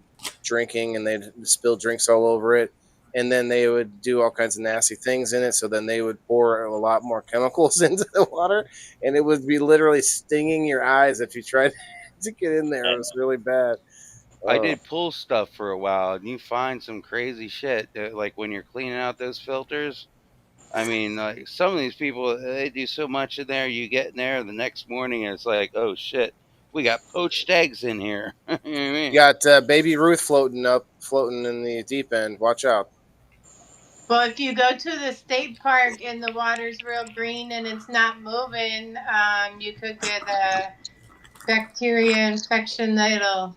drinking and they'd spill drinks all over it, and then they would do all kinds of nasty things in it. So then they would pour a lot more chemicals into the water, and it would be literally stinging your eyes if you tried to get in there. It was really bad. I did pool stuff for a while, and you find some crazy shit. Like when you're cleaning out those filters. I mean, like some of these people, they do so much in there. You get in there the next morning, and it's like, oh shit, we got poached eggs in here. You know what I mean? You got Baby Ruth floating in the deep end. Watch out. Well, if you go to the state park and the water's real green and it's not moving, you could get a bacteria infection that'll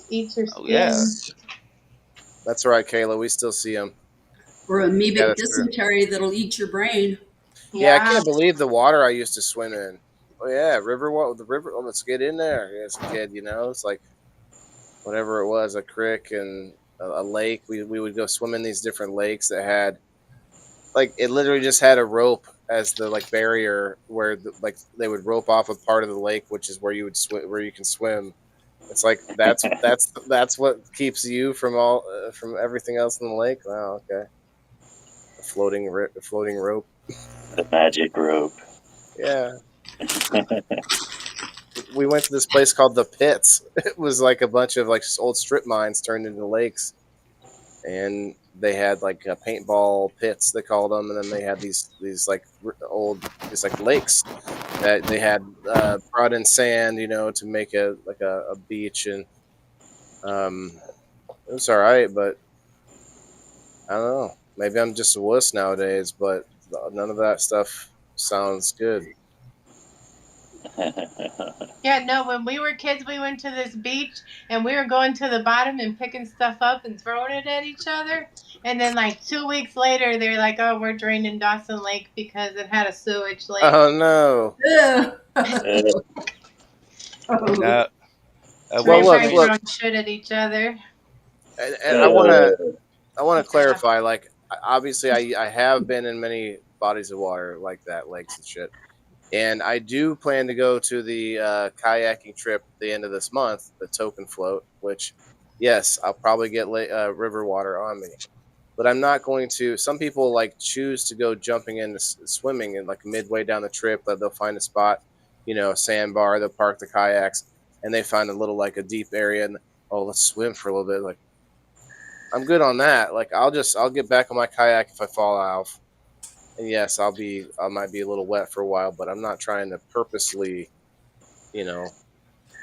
eat your skin. Oh, yeah. That's right, Kayla. We still see them. Or amoebic Yeah, that's true. dysentery that'll eat your brain. Yeah, I can't believe the water I used to swim in. Oh yeah, the river. Oh, let's get in there. As a kid, it's like whatever it was, a creek and a lake. We would go swim in these different lakes that had, like, it literally just had a rope as the like barrier where they would rope off a part of the lake, which is where you would where you can swim. It's like that's what keeps you from from everything else in the lake. Wow, okay. A floating rope. The magic rope. Yeah. We went to this place called the Pits. It was like a bunch of like old strip mines turned into lakes, and they had like paintball pits, they called them, and then they had these like these like lakes that they had brought in sand, to make a beach, and it was all right, but I don't know. Maybe I'm just a wuss nowadays, but none of that stuff sounds good. Yeah, no, when we were kids, we went to this beach and we were going to the bottom and picking stuff up and throwing it at each other. And then, like, 2 weeks later, they're like, oh, we're draining Dawson Lake because it had a sewage leak. Oh, no. Well, Everybody look. throwing shit at each other. And I want to clarify, like, obviously I have been in many bodies of water like that, lakes and shit. And I do plan to go to the kayaking trip at the end of this month, the token float, which, yes, I'll probably get river water on me. But I'm not going to. Some people like choose to go jumping into swimming, and like midway down the trip, they'll find a spot, a sandbar, they'll park the kayaks, and they find a deep area, and let's swim for a little bit. Like, I'm good on that. Like, I'll get back on my kayak if I fall off. And yes, I might be a little wet for a while, but I'm not trying to purposely, so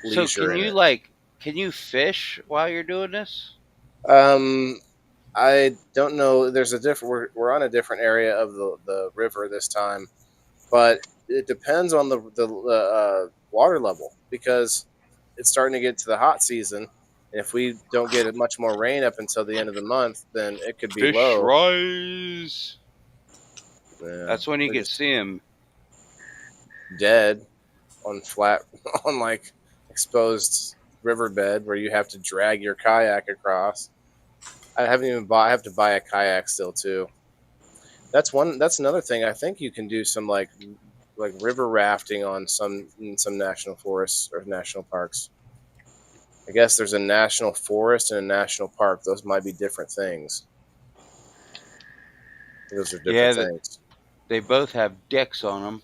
leisure can in you it. can you fish while you're doing this? I don't know. There's a different. We're on a different area of the river this time, but it depends on the water level because it's starting to get to the hot season. And if we don't get much more rain up until the end of the month, then it could be Fish low. rise. Yeah, That's when you we're can just see them. dead on flat on like exposed riverbed where you have to drag your kayak across. I haven't even bought. I have to buy a kayak still too. That's one. That's another thing. I think you can do some like river rafting on in some national forests or national parks. I guess there's a national forest and a national park. Those might be different things. Those are different Yeah, things. they both have dicks on them.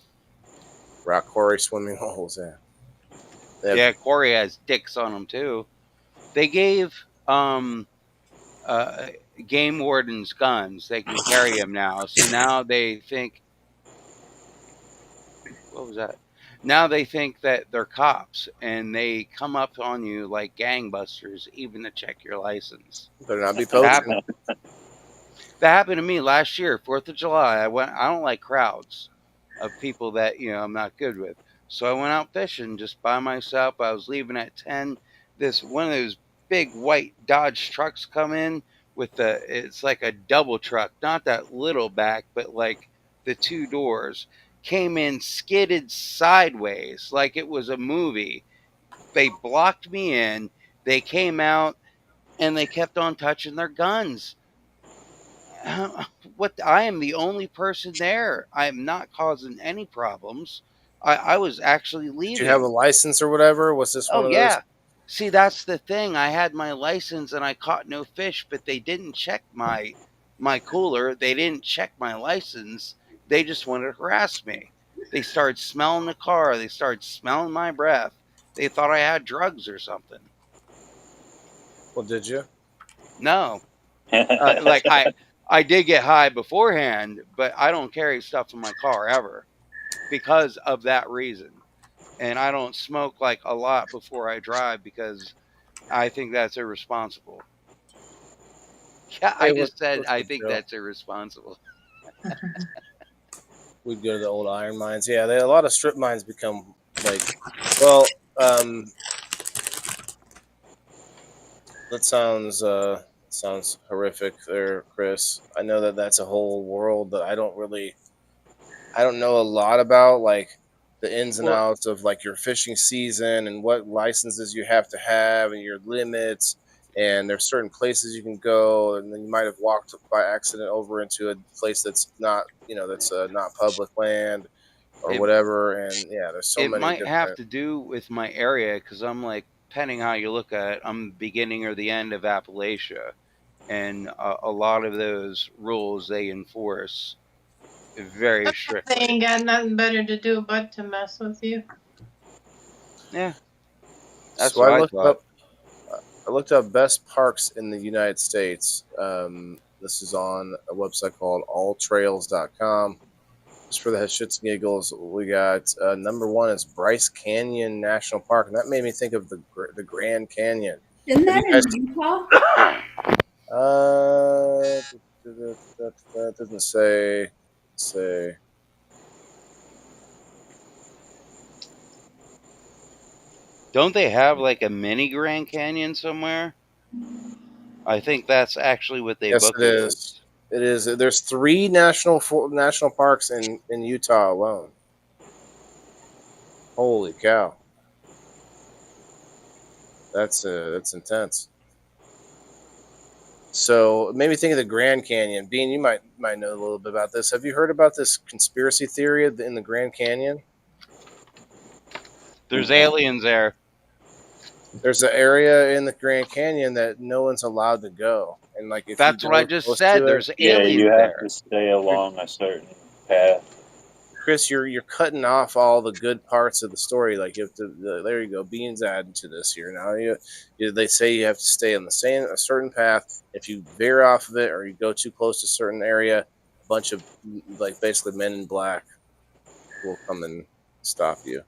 Rock quarry swimming holes. Yeah. Yeah, Quarry has dicks on them too. They gave game wardens guns. They can carry them now. So now they think, what was that? Now they think that they're cops and they come up on you like gangbusters, even to check your license. Better not be That poaching. happened, that happened to me last year, 4th of July. I don't like crowds of people that, I'm not good with. So I went out fishing just by myself. I was leaving at 10. One of those big white Dodge trucks come in with it's like a double truck, not that little back, but like the two doors, came in, skidded sideways like it was a movie. They blocked me in. They came out and they kept on touching their guns. What? I am the only person there. I am not causing any problems. I was actually Did you have a leaving. license or whatever? Was this one Oh of those? yeah. See, that's the thing. I had my license and I caught no fish, but they didn't check my cooler. They didn't check my license. They just wanted to harass me. They started smelling the car. They started smelling my breath. They thought I had drugs or something. Well, did you? No. Like I did get high beforehand, but I don't carry stuff in my car ever because of that reason. And I don't smoke like a lot before I drive because I think that's irresponsible. Yeah, I Hey, just said what's I the think deal? that's irresponsible. We'd go to the old iron mines. Yeah, a lot of strip mines become like, well, that sounds horrific there, Chris. I know that that's a whole world that I don't know a lot about, like the ins and Well, outs of like your fishing season and what licenses you have to have and your limits. And there's certain places you can go, and then you might have walked by accident over into a place that's not, that's not public land or it whatever. And yeah, there's so it many might have different. to do with my area because I'm like, depending how you look at it, I'm the beginning or the end of Appalachia, and a lot of those rules they enforce very They strictly. ain't got nothing better to do but to mess with you. Yeah, that's So what I thought. I looked up best parks in the United States. This is on a website called alltrails.com. Just for the shits and giggles, we got number one is Bryce Canyon National Park, and that made me think of the Grand Canyon. Isn't Have that you guys? in Utah? That doesn't say. Say. Don't they have like a mini Grand Canyon somewhere? I think that's actually what they Yes, book it it is. as. It is. There's 3 national parks in Utah alone. Holy cow! That's intense. So it made me think of the Grand Canyon. Bean, you might know a little bit about this. Have you heard about this conspiracy theory in the Grand Canyon? There's aliens there. There's an area in the Grand Canyon that no one's allowed to go, and like if That's you what I go just close said. to it, There's Yeah, aliens you have there. to stay along a certain path. Chris, you're cutting off all the good parts of the story. Like you have to, there you go. Beans added to this here now. They say you have to stay on a certain path. If you veer off of it or you go too close to a certain area, a bunch of like basically men in black will come and stop you.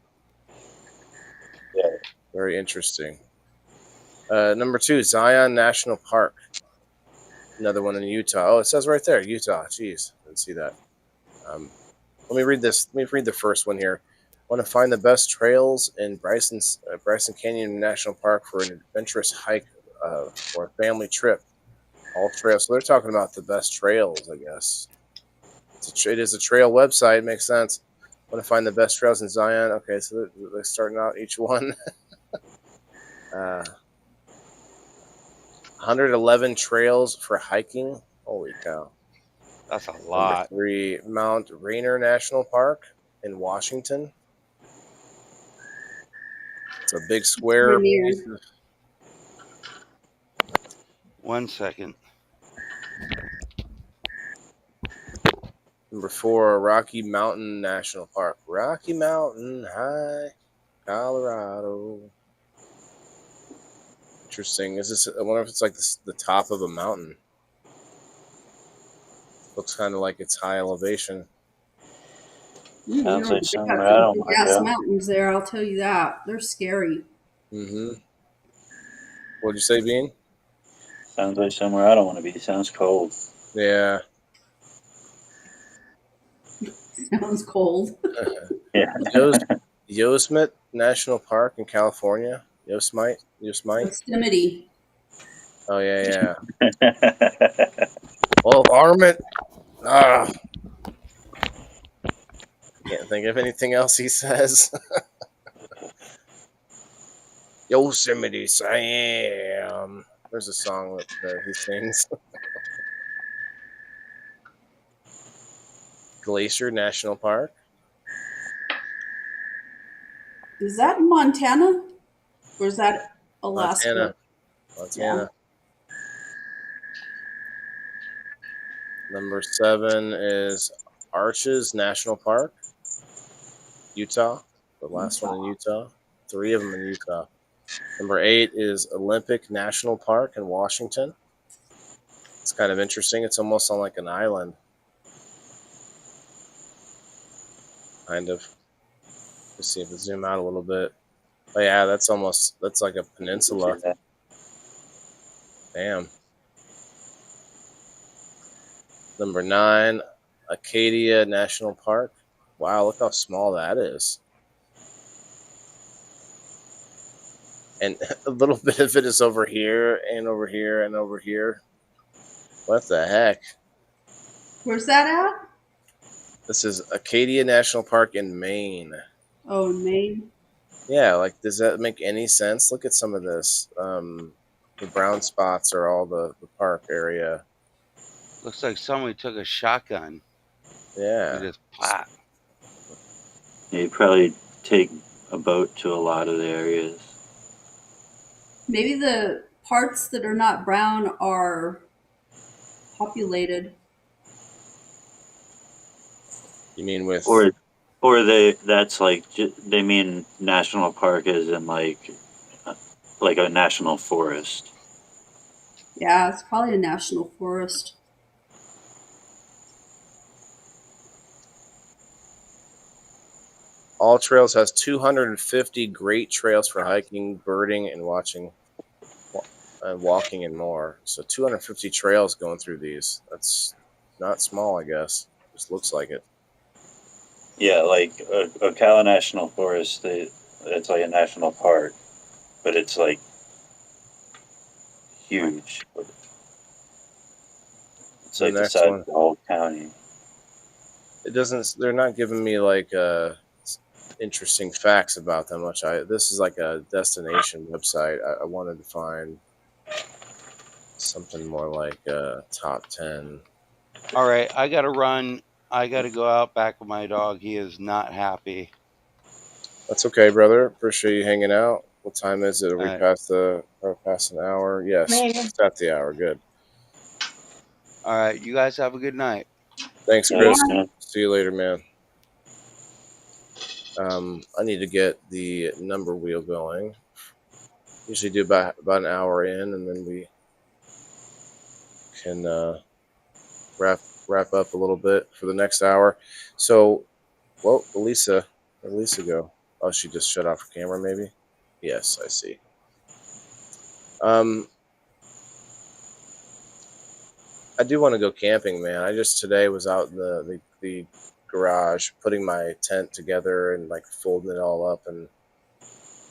Yeah. Very interesting. Number 2, Zion National Park. Another one in Utah. Oh, it says right there, Utah. Jeez, didn't see that. Let me read this. Let me read the first one here. Want to find the best trails in Bryson Canyon National Park for an adventurous hike or a family trip? All trails. So they're talking about the best trails, I guess. It is a trail website. Makes sense. Want to find the best trails in Zion? Okay, so they're starting out each one. 111 trails for hiking. Holy cow. That's a Number lot. 3, Mount Rainier National Park in Washington. It's a big square Rainier. piece of 1 second. Number 4, Rocky Mountain National Park. Rocky Mountain High, Colorado. Interesting. Is this? I wonder if it's like the top of a mountain. Looks kind of like it's high elevation. Sounds like They somewhere got I some don't big want ass to go. mountains there. I'll tell you that. They're scary. Mm-hmm. What'd you say, Bean? Sounds like somewhere I don't want to be. Sounds cold. Yeah. Sounds cold. Yeah. Yosemite National Park in California. Yosemite. Yosemite. Oh yeah. Well, Armit. Can't think of anything else he says. Yosemite Sam. There's a song that he sings. Glacier National Park. Is that in Montana? Or is that Alaska? Montana. Number 7 is Arches National Park, Utah. The last one in Utah. 3 of them in Utah. Number 8 is Olympic National Park in Washington. It's kind of interesting. It's almost on like an island. Kind of. Let's see if we zoom out a little bit. Oh yeah, that's like a peninsula. Damn. Number 9, Acadia National Park. Wow, look how small that is. And a little bit of it is over here and over here and over here. What the heck? Where's that at? This is Acadia National Park in Maine. Oh, in Maine. Yeah, like, does that make any sense? Look at some of this. The brown spots are all the park area. Looks like somebody took a shotgun Yeah. and just pop. Yeah, you probably take a boat to a lot of the areas. Maybe the parts that are not brown are populated. You mean with Or that's like they mean national park as in like a national forest. Yeah, it's probably a national forest. All Trails has 250 great trails for hiking, birding, and walking and more. So 250 trails going through these. That's not small, I guess. Just looks like it. Yeah, like Ocala National Forest, it's like a national park, but it's like huge. It's like the size of the whole county. It doesn't. They're not giving me like interesting facts about them much. This is like a destination website. I wanted to find something more like top 10. All right, I got to run. I got to go out back with my dog. He is not happy. That's okay, brother. Appreciate you hanging out. What time is it? Are we All right. past an hour? Yes, Maybe. it's at the hour. Good. All right, you guys have a good night. Thanks, Chris. Yeah. See you later, man. I need to get the number wheel going. Usually do about an hour in, and then we can wrap up a little bit for the next hour. So, well, where'd Lisa go? Oh, she just shut off her camera, maybe? Yes, I see. I do want to go camping, man. I just today was out in the garage putting my tent together and like folding it all up, and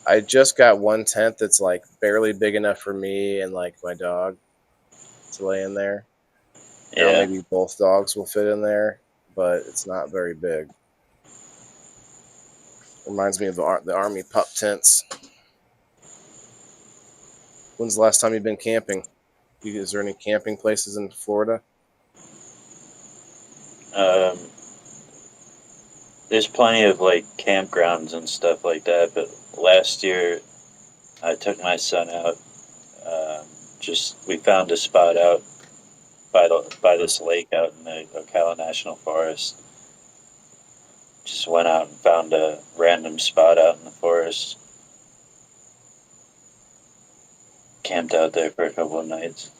I just got one tent that's like barely big enough for me and like my dog to lay in there. Now Yeah. maybe both dogs will fit in there, but it's not very big. Reminds me of the army pup tents. When's the last time you've been camping? Is there any camping places in Florida? Um, there's plenty of like campgrounds and stuff like that, but last year I took my son out. We found a spot out by this lake out in the Ocala National Forest. Just went out and found a random spot out in the forest. Camped out there for a couple of nights.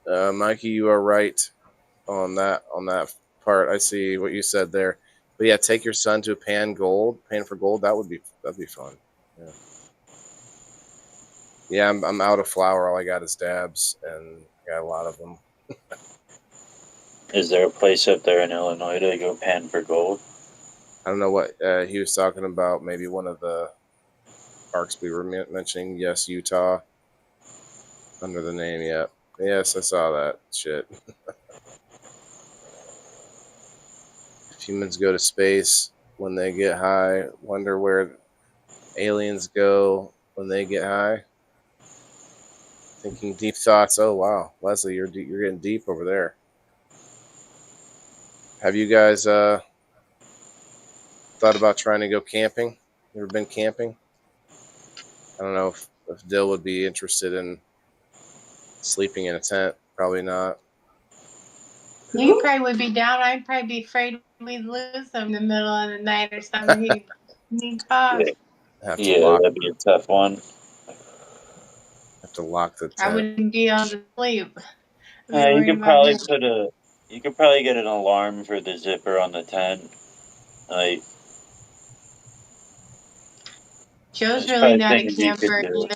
Mikey, you are right on that part. I see what you said there. But yeah, take your son to Pan for Gold. That'd be fun. Yeah. Yeah, I'm out of flour. All I got is dabs, and I got a lot of them. Is there a place up there in Illinois to go pan for gold? I don't know what he was talking about. Maybe one of the parks we were mentioning. Yes, Utah. Under the name, yeah. Yes, I saw that shit. If humans go to space when they get high, wonder where aliens go when they get high. Thinking deep thoughts. Oh wow, Leslie, you're getting deep over there. Have you guys thought about trying to go camping? Ever been camping? I don't know if Dill would be interested in sleeping in a tent. Probably not. You probably would be down. I'd probably be afraid we'd lose him in the middle of the night or something. He'd cough. Have to Yeah, that'd be a tough one. Have to lock the tent. I wouldn't be able to sleep. You could probably you could probably get an alarm for the zipper on the tent. Like, Joe's Just really by not a thinking you could camper do either.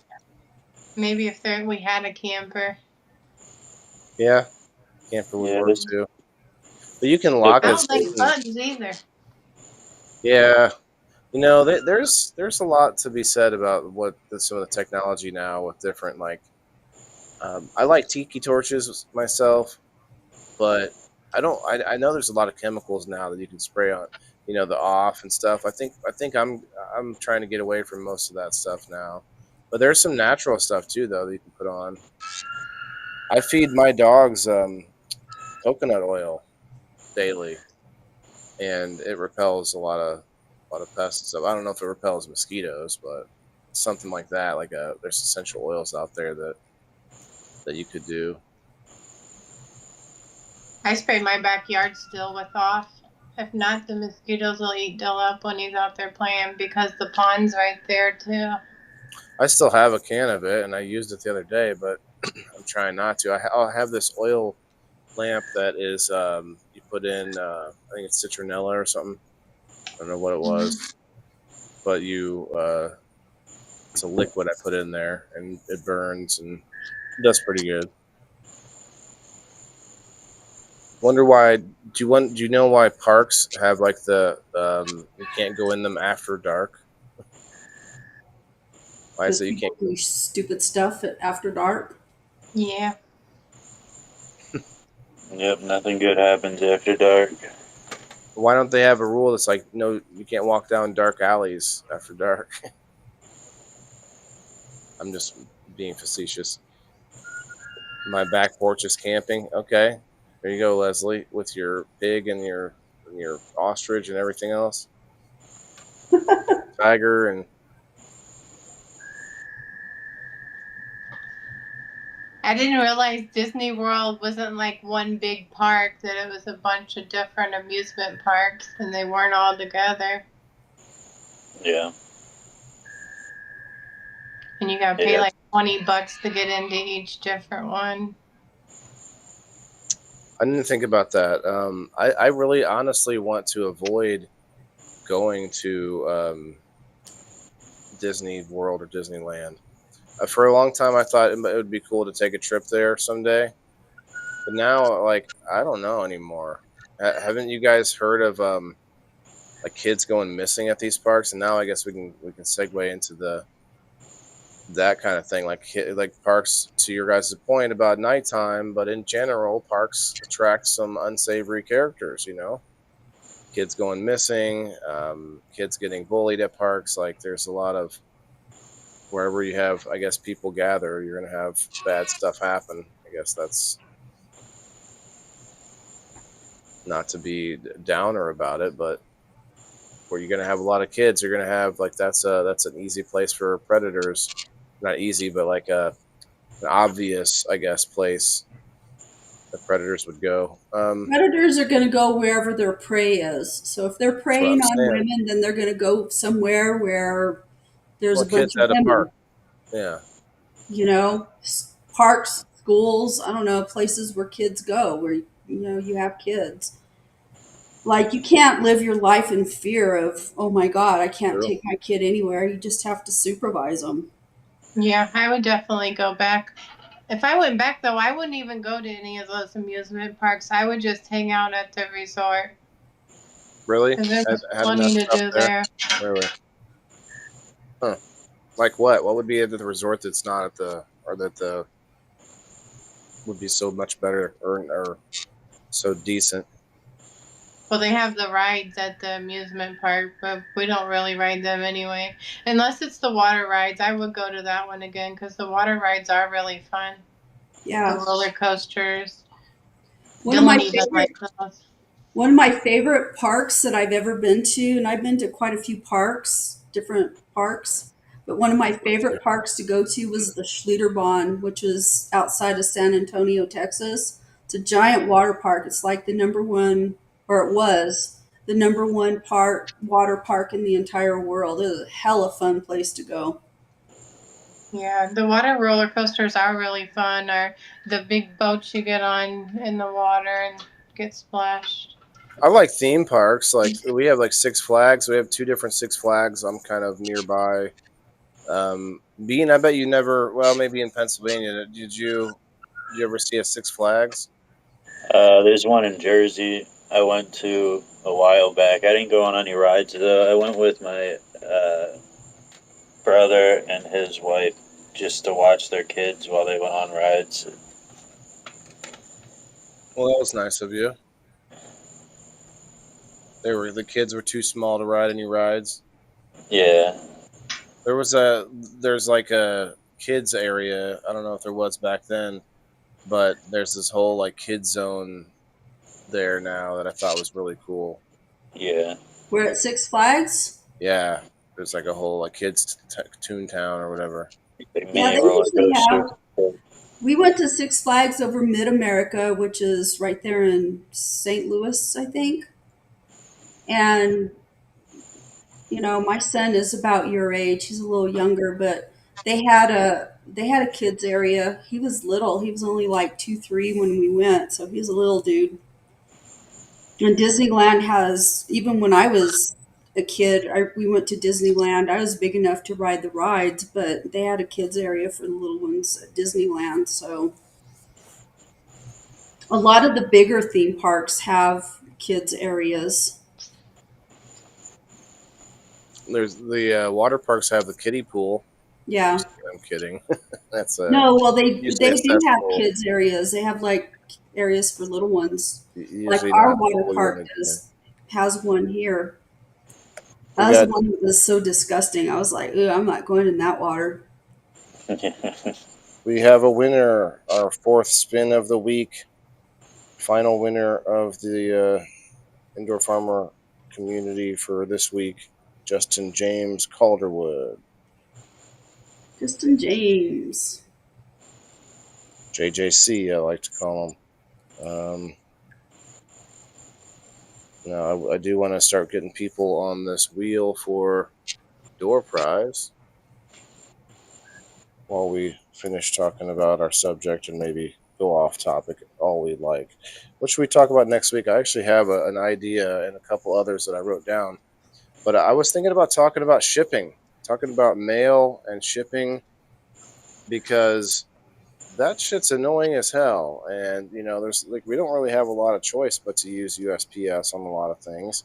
Maybe if we had a camper. Yeah, camper would Yeah, work this- too. But you can lock I it. don't like bugs either. Yeah, you know, there's a lot to be said about some of the technology now with different like. I like tiki torches myself, but I don't. I know there's a lot of chemicals now that you can spray on, you know, the off and stuff. I think I'm trying to get away from most of that stuff now. But there's some natural stuff too, though, that you can put on. I feed my dogs coconut oil daily, and it repels a lot of pests and stuff. I don't know if it repels mosquitoes, but something like that. Like there's essential oils out there that you could do. I spray my backyard still with off. If not, the mosquitoes will eat Dill up when he's out there playing because the pond's right there too. I still have a can of it, and I used it the other day, but I'm trying not to. I'll have this oil lamp that is you put in. I think it's citronella or something. I don't know what it was, but it's a liquid I put in there, and it burns and it does pretty good. Wonder why? Do you know why parks have like the you can't go in them after dark? Why is it you can't? Do stupid stuff after dark. Yeah. Yep, nothing good happens after dark. Why don't they have a rule that's like, no, you can't walk down dark alleys after dark? I'm just being facetious. My back porch is camping. Okay, there you go, Leslie, with your pig and your ostrich and everything else. Tiger and I didn't realize Disney World wasn't like one big park, that it was a bunch of different amusement parks and they weren't all together. Yeah. And you gotta pay Yeah. like $20 to get into each different one. I didn't think about that. I really honestly want to avoid going to Disney World or Disneyland. For a long time, I thought it would be cool to take a trip there someday, But now, like, I don't know anymore. Haven't you guys heard of like kids going missing at these parks? And now I guess we can segue into that kind of thing, like parks. To your guys' point about nighttime, but in general, parks attract some unsavory characters. You know, kids going missing, kids getting bullied at parks. Like, there's a lot of wherever you have, I guess, people gather, you're gonna have bad stuff happen. I guess that's not to be downer about it, but where you're gonna have a lot of kids, you're gonna have like that's an easy place for predators. Not easy, but like an obvious, I guess, place that predators would go. Predators are going to go wherever their prey is. So if they're That's what preying I'm on saying. women, then they're going to go somewhere where there's Well, a bunch kids of at a women. park. Yeah. You know, parks, schools, I don't know, places where kids go, where, you know, you have kids. Like, you can't live your life in fear of, oh my God, I can't True. take my kid anywhere. You just have to supervise them. Yeah, I would definitely go back. If I went back, though, I wouldn't even go to any of those amusement parks. I would just hang out at the resort. Really? 'Cause there's Had plenty enough to stuff do there? there. Really? Huh. Like what? What would be at the resort that's not at the, or that the would be so much better or so decent? Well, they have the rides at the amusement park, but we don't really ride them anyway. Unless it's the water rides, I would go to that one again because the water rides are really fun. Yeah. The roller coasters. One of my Dylan even favorite likes those. One of my favorite parks that I've ever been to, and I've been to quite a few parks, different parks, but one of my favorite parks to go to was the Schlitterbahn, which is outside of San Antonio, Texas. It's a giant water park. It's like the number one, or it was the number one water park in the entire world. It was a hella fun place to go. Yeah, the water roller coasters are really fun, or the big boats you get on in the water and get splashed. I like theme parks. Like, we have like Six Flags. We have 2 different Six Flags. I'm kind of nearby. Bean, I bet you never. Well, maybe in Pennsylvania. Did you ever see a Six Flags? There's one in Jersey I went to a while back. I didn't go on any rides though. I went with my brother and his wife just to watch their kids while they went on rides. Well, that was nice of you. The kids were too small to ride any rides. Yeah. There's like a kids area. I don't know if there was back then, but there's this whole like kids zone there now that I thought was really cool. Yeah. We're at Six Flags. Yeah, there's like a whole like kids Toontown or whatever. Yeah, they usually have. We went to Six Flags over Mid America, which is right there in St. Louis, I think. And, you know, my son is about your age. He's a little younger, but they had a kids area. He was little. He was only like 2, 3 when we went, so he was a little dude. And Disneyland has, even when I was a kid, we went to Disneyland. I was big enough to ride the rides, but they had a kids area for the little ones at Disneyland. So a lot of the bigger theme parks have kids areas. There's the water parks have the kiddie pool. Yeah. I'm kidding. That's No, well, they usually do have accessible. kids areas. They have like areas for little ones. Like Usually our not water what we park wanna has one here. We That was got- one that was so disgusting. I was like, "Ew, I'm not going in that water." We have a winner, our 4th spin of the week. Final winner of the Indoor Farmer community for this week, Justin James Calderwood. Justin James. JJC, I like to call him. Now, I do want to start getting people on this wheel for door prize while we finish talking about our subject and maybe go off topic all we like. What should we talk about next week? I actually have an idea and a couple others that I wrote down. But I was thinking about talking about shipping, talking about mail and shipping, because that shit's annoying as hell. And there's like we don't really have a lot of choice but to use USPS on a lot of things.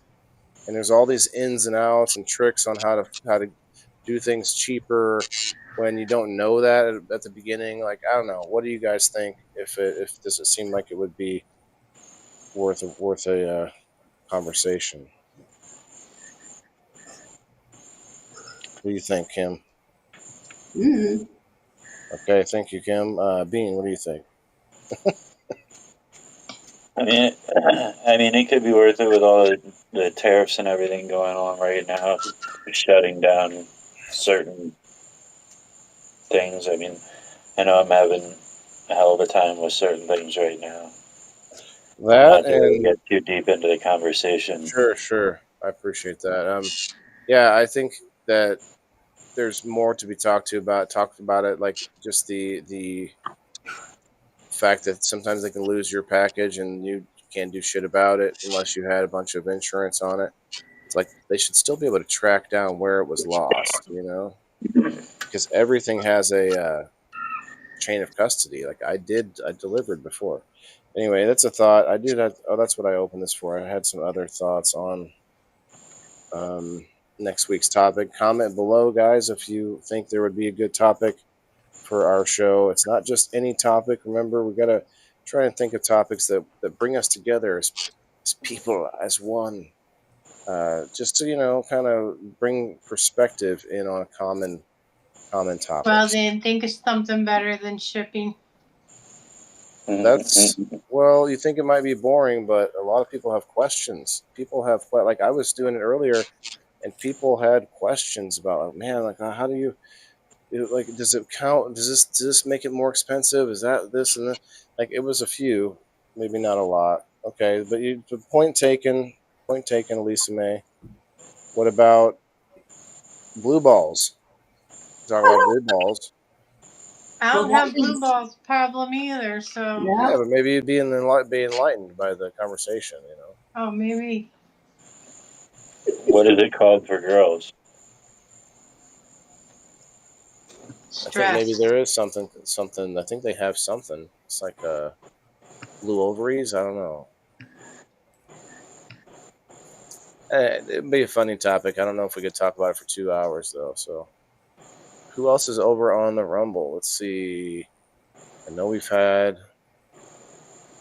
And there's all these ins and outs and tricks on how to do things cheaper when you don't know that at the beginning. Like, I don't know. What do you guys think? If does it seem like it would be worth a conversation? What do you think, Kim? Mm. Okay, thank you, Kim. Bean, what do you think? I mean, it could be worth it with all the tariffs and everything going on right now, shutting down certain things. I mean, I know I'm having a hell of a time with certain things right now. That Not to really and get too deep into the conversation. sure. I appreciate that. Yeah, I think that there's more to be talked about it, like just the fact that sometimes they can lose your package and you can't do shit about it unless you had a bunch of insurance on it. It's like they should still be able to track down where it was lost, because everything has a chain of custody. Like I delivered before. Anyway, that's a thought. I do that. Oh, that's what I opened this for. I had some other thoughts on next week's topic. Comment below, guys, if you think there would be a good topic for our show. It's not just any topic. Remember, we got to try and think of topics that bring us together as people, as one. Just to, kind of bring perspective in on a common topic. Well, then think of something better than shipping. That's well, you think it might be boring, but a lot of people have questions. People have like I was doing it earlier, and people had questions about, like, man, like how do you, like, does it count? Does this make it more expensive? Is that this and that? Like it was a few, maybe not a lot. Okay, but the point taken. Point taken, Elisa May. What about blue balls? Talk about blue balls. I don't Well, have blue balls problem either, so. Yeah, Yeah. but maybe you'd be enlightened by the conversation. Oh, maybe. What is it called for girls? I think maybe Stress. there is something. I think they have something. It's like blue ovaries. I don't know. It'd be a funny topic. I don't know if we could talk about it for 2 hours though. So, who else is over on the Rumble? Let's see. I know we've had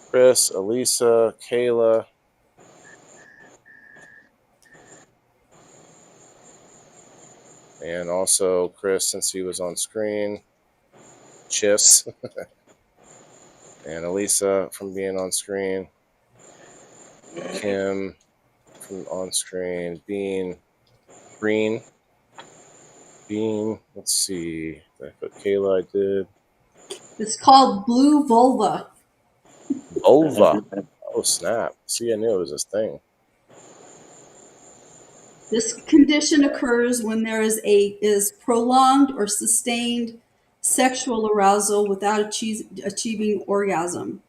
Chris, Elisa, Kayla. And also Chris, since he was on screen. Chiss. And Elisa from being on screen. Kim from on screen. Bean. Green. Bean. Let's see. Did I put Kayla? I did. It's called blue vulva. Vulva. Oh, snap. See, I knew it was this thing. This condition occurs when there is prolonged or sustained sexual arousal without achieving orgasm.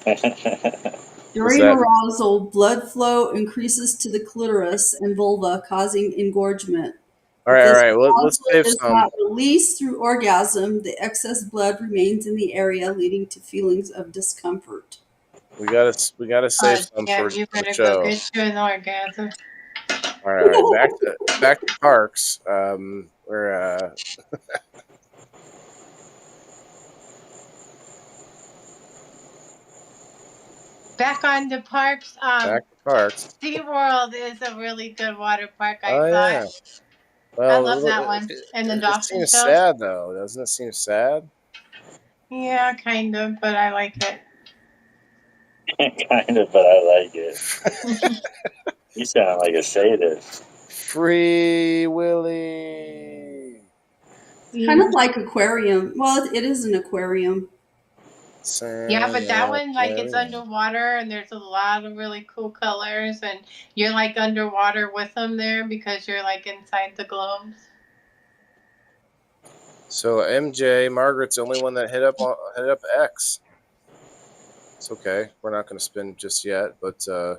During that- arousal, blood flow increases to the clitoris and vulva, causing engorgement. All right. Well, let's Arousal save is some. not released through orgasm. The excess blood remains in the area, leading to feelings of discomfort. We gotta save some yeah, for you the better show. go get you an orgasm. All right. Back to parks. We're Back on the parks. back to parks. SeaWorld is a really good water park, I Oh thought. yeah. Well, I love that one. And the it dolphin seems show. sad though, doesn't it? Seem sad. Yeah, kind of, but I like it. Kind of, but I like it. You sound like a sadist. Free Willy. Kind of like aquarium. Well, it is an aquarium. Yeah, but that one, like, it's Aquarium. underwater, and there's a lot of really cool colors, and you're like underwater with them there because you're like inside the globes. So MJ Margaret's the only one that hit up X. It's okay. We're not going to spin just yet, but go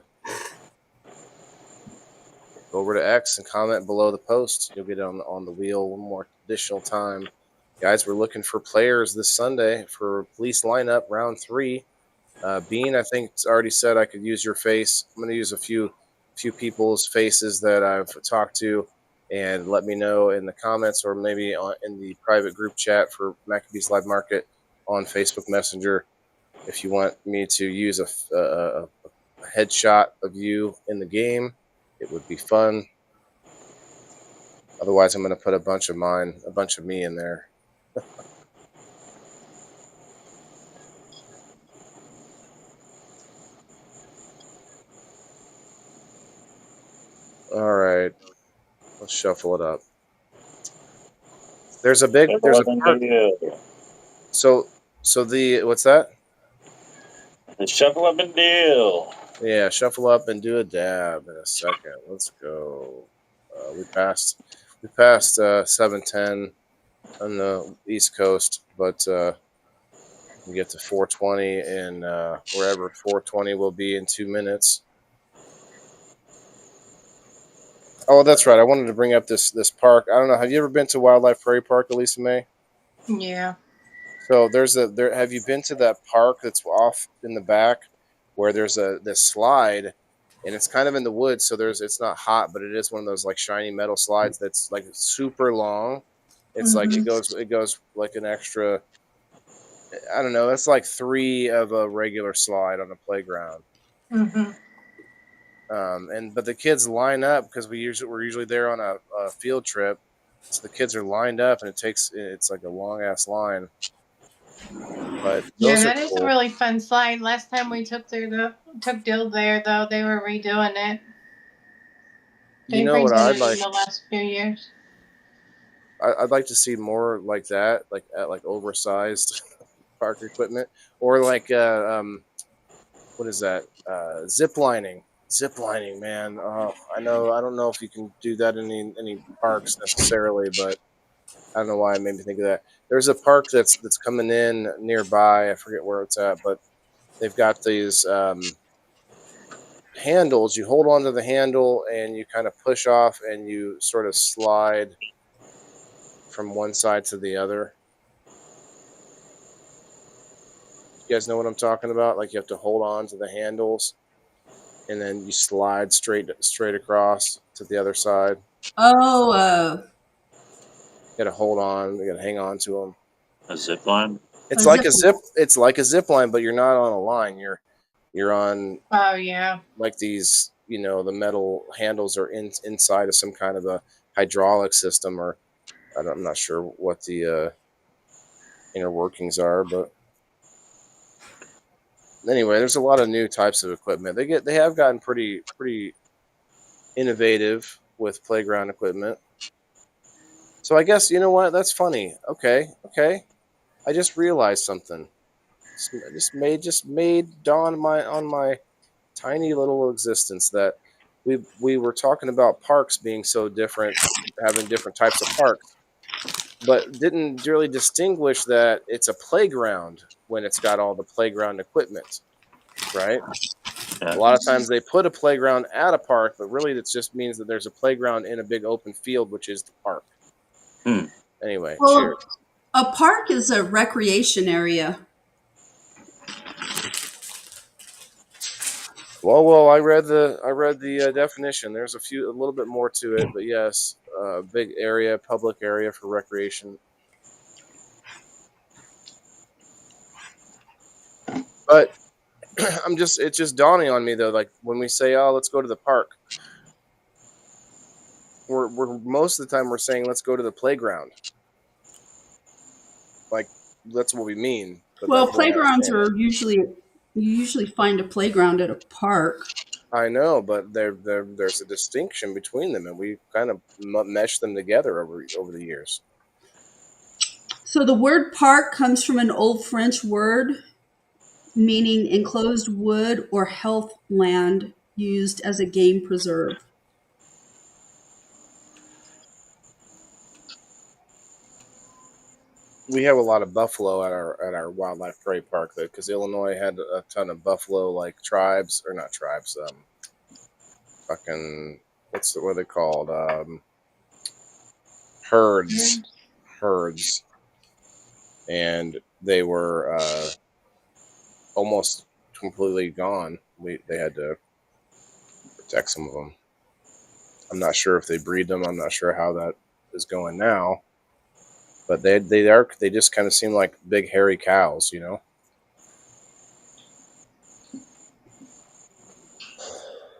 over to X and comment below the post. You'll get it on the wheel one more additional time guys, we're looking for players this Sunday for police lineup round 3. Bean, I think, already said I could use your face. I'm going to use a few people's faces that I've talked to, and let me know in the comments or maybe in the private group chat for Maccabees Live Market on Facebook Messenger if you want me to use a headshot of you in the game. It would be fun. Otherwise, I'm going to put a bunch of me in there. All right, let's shuffle it up. There's a park. So the what's that? The shuffle up and deal. Yeah, shuffle up and do a dab in a second. Let's go. We passed 7:10 on the East Coast, but we get to 4:20 and wherever 4:20 will be in 2 minutes. Oh, that's right. I wanted to bring up this park. I don't know. Have you ever been to Wildlife Prairie Park, Elisa May? Yeah. So have you been to that park that's off in the back where there's this slide and it's kind of in the woods, so it's not hot, but it is one of those like shiny metal slides that's like super long. It's like it goes like an extra, I don't know, it's like 3 of a regular slide on a playground. Mm-hmm. But the kids line up because we're usually there on a field trip, so the kids are lined up and it's like a long ass line. But yeah, that is cool. A really fun slide. Last time we took Dill there, though, they were redoing it. You know what I'd like in the last few years. I'd like to see more like that, like oversized park equipment, or like what is that? Zip lining, man. Oh, I don't know if you can do that in any parks necessarily, but I don't know why it made me think of that. There's a park that's coming in nearby. I forget where it's at, but they've got these handles. You hold onto the handle and you kind of push off and you sort of slide from one side to the other. You guys know what I'm talking about? Like you have to hold on to the handles and then you slide straight across to the other side. Oh, You gotta hold on. You gotta hang on to them. A zip line. It's like a zip. It's like a zip line, but you're not on a line. You're on. Oh yeah. Like these, the metal handles are inside of some kind of a hydraulic system, or I'm not sure what the inner workings are, but anyway, there's a lot of new types of equipment. They have gotten pretty innovative with playground equipment. So I guess, you know what? That's funny. Okay. I just realized something. Just made dawn on my tiny little existence that we were talking about parks being so different, having different types of parks, but didn't really distinguish that it's a playground when it's got all the playground equipment, right? A lot of times they put a playground at a park, but really it just means that there's a playground in a big open field, which is the park. Anyway, cheers. A park is a recreation area. Well, I read the definition. There's a little bit more to it, but yes, big area, public area for recreation. But it's just dawning on me though, like when we say, "Oh, let's go to the park," we're most of the time we're saying, "Let's go to the playground." Like that's what we mean. Well, playgrounds are you usually find a playground at a park. I know, but there's a distinction between them, and we kind of mesh them together over the years. So the word park comes from an Old French word meaning enclosed wood or heath land used as a game preserve. We have a lot of buffalo at our wildlife prairie park though, because Illinois had a ton of buffalo like tribes, or not tribes, what are they called? Herds. and they were almost completely gone. They had to protect some of them. I'm not sure if they breed them. I'm not sure how that is going now, but they just kind of seem like big hairy cows, you know.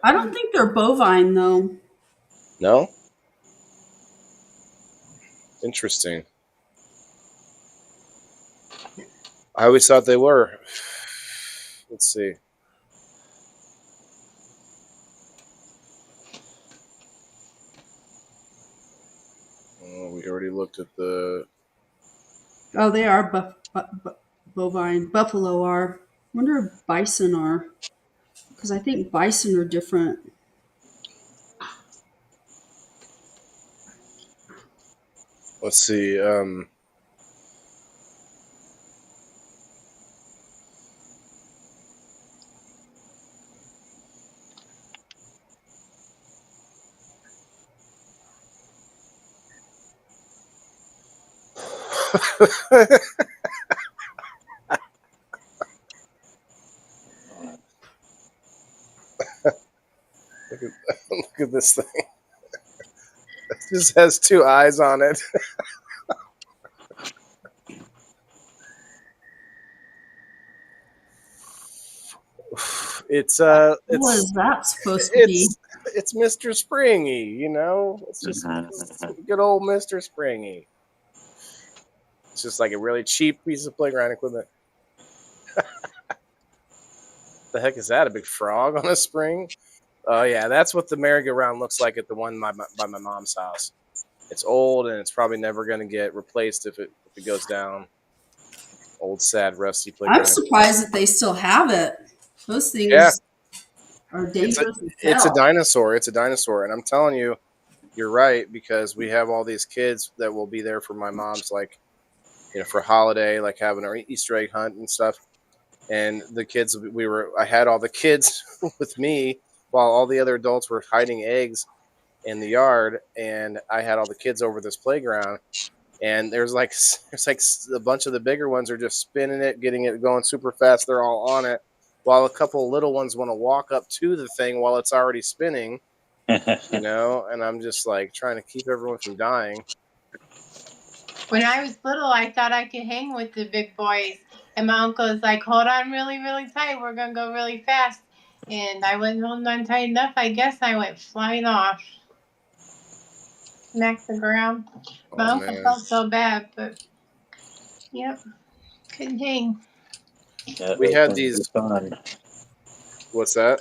I don't think they're bovine though. No? Interesting. I always thought they were. Let's see. Oh, we already looked at the... Oh, they are bovine. Buffalo are. I wonder if bison are. Because I think bison are different. Let's see. Look at this thing. It just has two eyes on it. What is that supposed to be? It's Mr. Springy, you know. It's just good old Mr. Springy. It's just like a really cheap piece of playground equipment. The heck is that? A big frog on a spring? Oh yeah, that's what the merry-go-round looks like at the one by my mom's house. It's old and it's probably never going to get replaced if it goes down. Old, sad, rusty playground. I'm surprised that they still have it. Those things are dangerous. It's a dinosaur. It's a dinosaur, and I'm telling you, you're right, because we have all these kids that will be there for my mom's, like, you know, for holiday, like having our Easter egg hunt and stuff. And the kids, I had all the kids with me while all the other adults were hiding eggs in the yard, and I had all the kids over this playground. And there's like a bunch of the bigger ones are just spinning it, getting it going super fast. They're all on it, while a couple of little ones want to walk up to the thing while it's already spinning, you know. And I'm just like trying to keep everyone from dying. When I was little, I thought I could hang with the big boys. And my uncle was like, hold on really, really tight. We're going to go really fast. And I wasn't holding on tight enough. I guess I went flying off. Smacked the ground. My uncle felt so bad, but yep, couldn't hang. Yeah, We had these. Fun. What's that?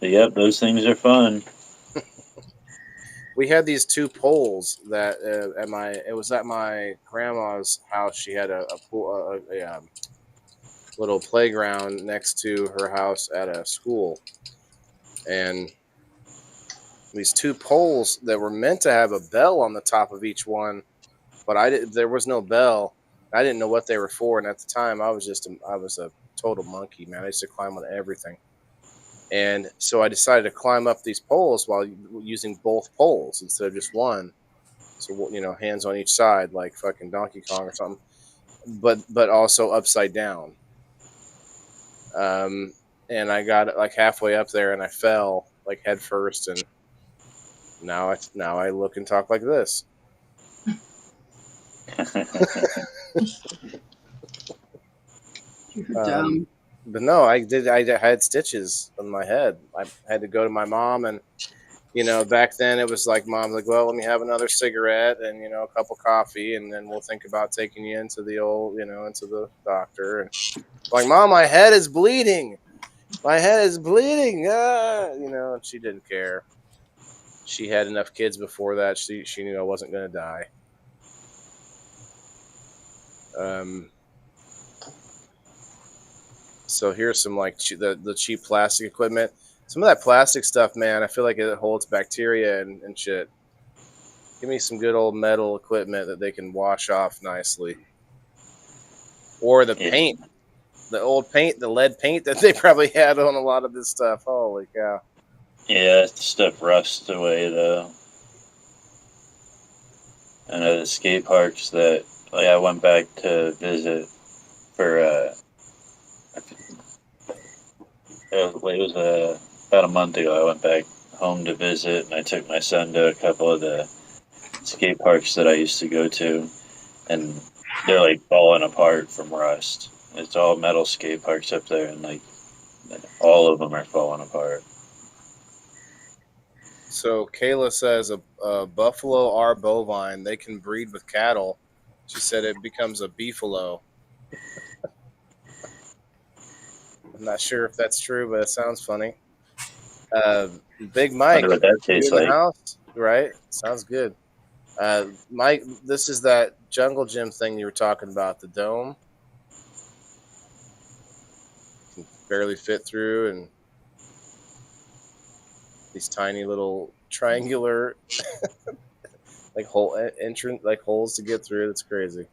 Yep, those things are fun. We had these two poles that it was at my grandma's house. She had a pool, a little playground next to her house at a school, and these two poles that were meant to have a bell on the top of each one, but there was no bell. I didn't know what they were for, and at the time I was a total monkey, man. I used to climb on everything. And so I decided to climb up these poles while using both poles instead of just one. So, you know, hands on each side like fucking Donkey Kong or something. But also upside down. And I got like halfway up there and I fell like head first, and now I look and talk like this. You're dumb. But no, I had stitches on my head. I had to go to my mom, and you know, back then it was like mom's like, well, let me have another cigarette and, you know, a cup of coffee, and then we'll think about taking you into the into the doctor. And like, Mom, my head is bleeding. My head is bleeding. You know, and she didn't care. She had enough kids before that. She knew I wasn't going to die. So here's some like the cheap plastic equipment. Some of that plastic stuff, man, I feel like it holds bacteria and shit. Give me some good old metal equipment that they can wash off nicely. Or the paint. The old paint, the lead paint that they probably had on a lot of this stuff. Holy cow. Yeah, stuff rusts away, though. I know the skate parks that like I went back to visit for it was about a month ago. I went back home to visit, and I took my son to a couple of the skate parks that I used to go to, and they're like falling apart from rust. It's all metal skate parks up there, and like all of them are falling apart. So Kayla says a buffalo are bovine. They can breed with cattle. She said it becomes a beefalo. I'm not sure if that's true, but it sounds funny. Big Mike, Wonder what that you tastes in the like. house? Right? Sounds good. Mike, this is that jungle gym thing you were talking about, the dome. You can barely fit through, and these tiny little triangular like entrance, like holes to get through. That's crazy.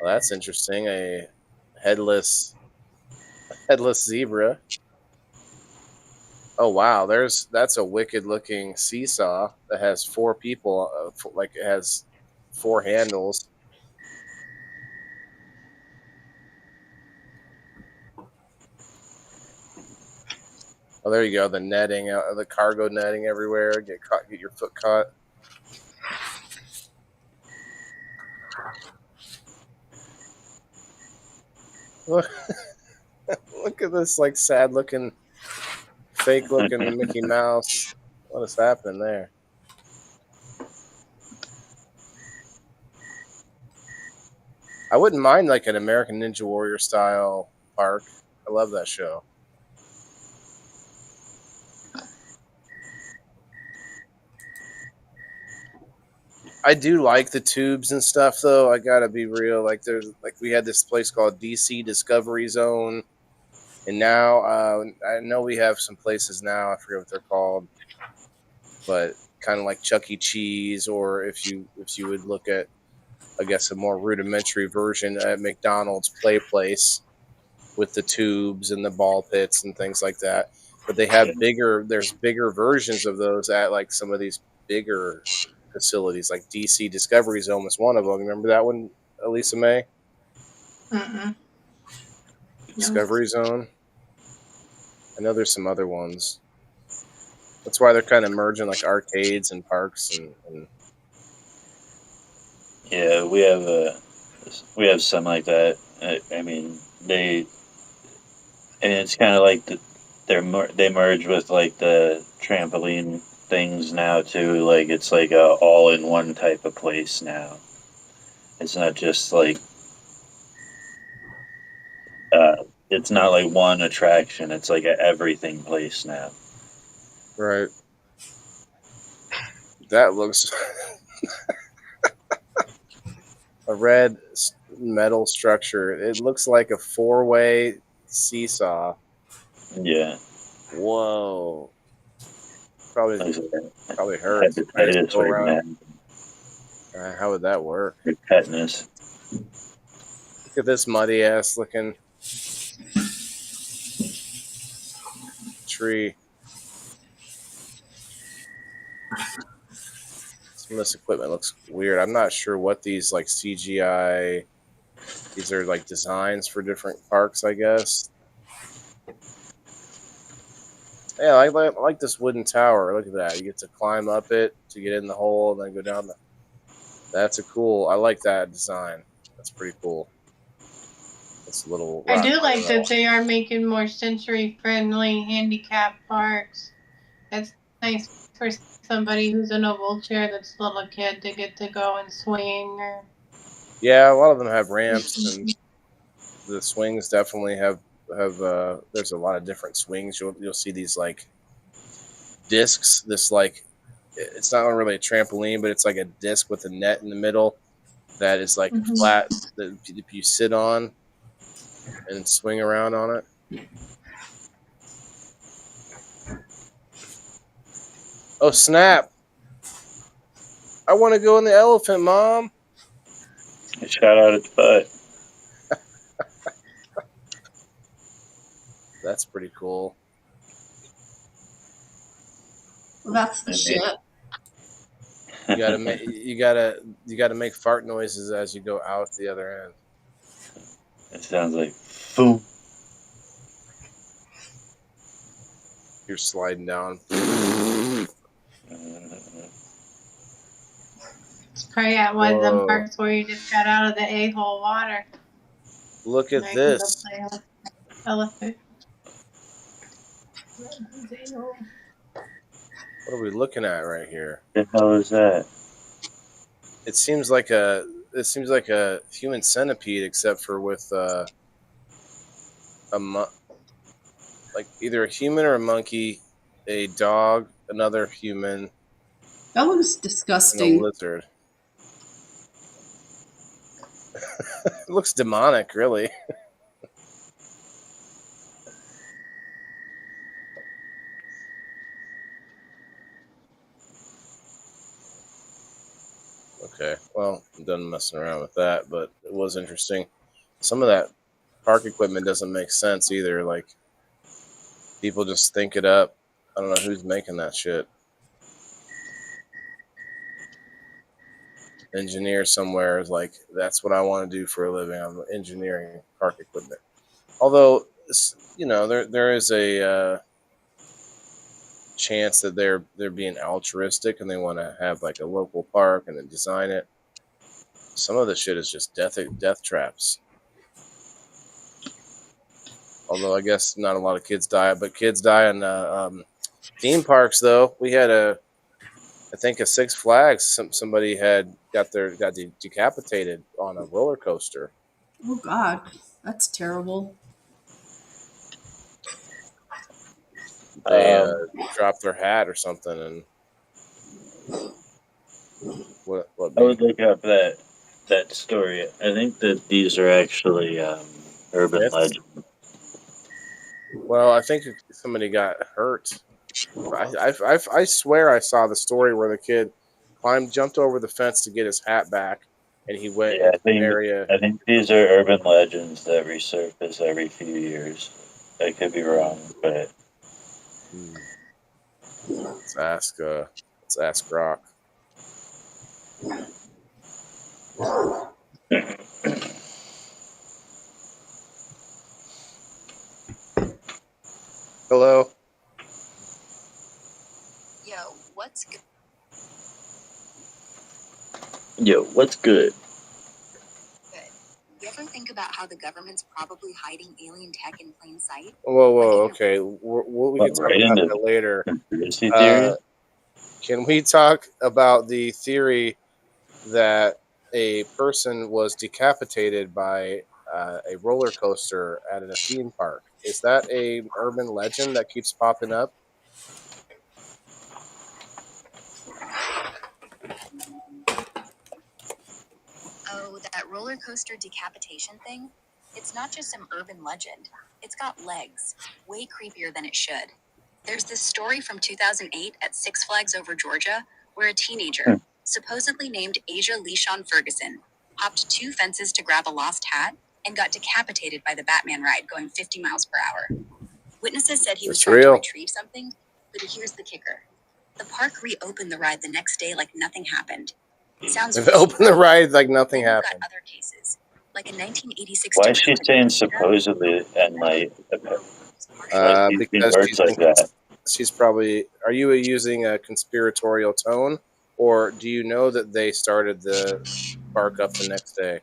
Well, that's interesting. A headless zebra. Oh wow, that's a wicked looking seesaw that has 4 people, like it has 4 handles. Oh, there you go. The netting, the cargo netting everywhere. Get your foot caught. Look, look at this like sad looking, fake looking Mickey Mouse. What is happening there? I wouldn't mind like an American Ninja Warrior style park. I love that show. I do like the tubes and stuff, though. I gotta be real. Like we had this place called DC Discovery Zone, and now I know we have some places now. I forget what they're called, but kind of like Chuck E. Cheese, or if you would look at, I guess, a more rudimentary version at McDonald's Play Place with the tubes and the ball pits and things like that. But they have there's bigger versions of those at like some of these bigger facilities, like DC Discovery Zone was one of them. Remember that one, Elisa May? Discovery Zone. I know there's some other ones. That's why they're kind of merging like arcades and parks and Yeah, we have some like that. I mean, and it's kind of like they merge with like the trampoline things now too. Like it's like a all-in-one type of place now. It's not just like it's not like one attraction. It's like a everything place now. right. That looks a red metal structure. It looks like a 4-way seesaw. Yeah. Whoa. Probably hurts. Hepatitis Go right around. now. How would that work? Tetanus. Look at this muddy ass looking tree. Some of this equipment looks weird. I'm not sure what these like CGI. These are like designs for different parks, I guess. Yeah, I like this wooden tower. Look at that. You get to climb up it to get in the hole and then go down the. That's a cool. I like that design. That's pretty cool. It's a little. I do like that they are making more sensory-friendly handicap parks. That's nice for somebody who's in a wheelchair that's a little kid to get to go and swing. Yeah, a lot of them have ramps, and the swings definitely have. There's a lot of different swings. You'll see these like discs. This like, it's not really a trampoline, but it's like a disc with a net in the middle that is like flat that you sit on and swing around on it. Oh snap! I want to go in the elephant, Mom. It shot out its butt. That's pretty cool. Well, that's the shit. You gotta make fart noises as you go out the other end. It sounds like boom. You're sliding down. It's probably at one of them Whoa. parks where you just got out of the a-hole water. Look Now at you can go this. play elephant. What are we looking at right here? The hell is that? It seems like a human centipede, except for with like either a human or a monkey, a dog, another human, That looks and a disgusting. lizard. It looks demonic, really. Okay, well, I'm done messing around with that, but it was interesting. Some of that park equipment doesn't make sense either. Like, people just think it up. I don't know who's making that shit. Engineer somewhere is like, that's what I want to do for a living. I'm engineering park equipment. Although, there is a chance that they're being altruistic and they want to have like a local park and then design it. Some of the shit is just death traps. Although I guess not a lot of kids die, but kids die in theme parks. Though we had I think a Six Flags. Somebody got decapitated on a roller coaster. Oh God, that's terrible. They dropped their hat or something, and what? I would look up that story. I think that these are actually urban Myths? legends. Well, I think somebody got hurt. I swear I saw the story where the kid jumped over the fence to get his hat back, and he went Yeah, into an area. I think these are urban legends that resurface every few years. I could be wrong, but Let's ask Rock. Hello. Yo, what's good? yo, what's good? You ever think about how the government's probably hiding alien tech in plain sight? Whoa. Okay, we can talk Right about into that later. conspiracy theories? Can we talk about the theory that a person was decapitated by a roller coaster at a theme park? Is that a urban legend that keeps popping up? Oh, that roller coaster decapitation thing? It's not just some urban legend. It's got legs. Way creepier than it should. There's this story from 2008 at Six Flags Over Georgia where a teenager, supposedly named Asia Leishon Ferguson, hopped 2 fences to grab a lost hat and got decapitated by the Batman ride going 50 miles per hour. Witnesses said he was It's trying to real. retrieve something, but here's the kicker. The park reopened the ride the next day like nothing happened. Sounds If open the ride like nothing Then you've happened. got other cases, like a 1986 Why is she Dakota saying Johnson supposedly at night? Uh, Like, because words she's like that. she's probably. Are you using a conspiratorial tone, or do you know that they started the park up the next day?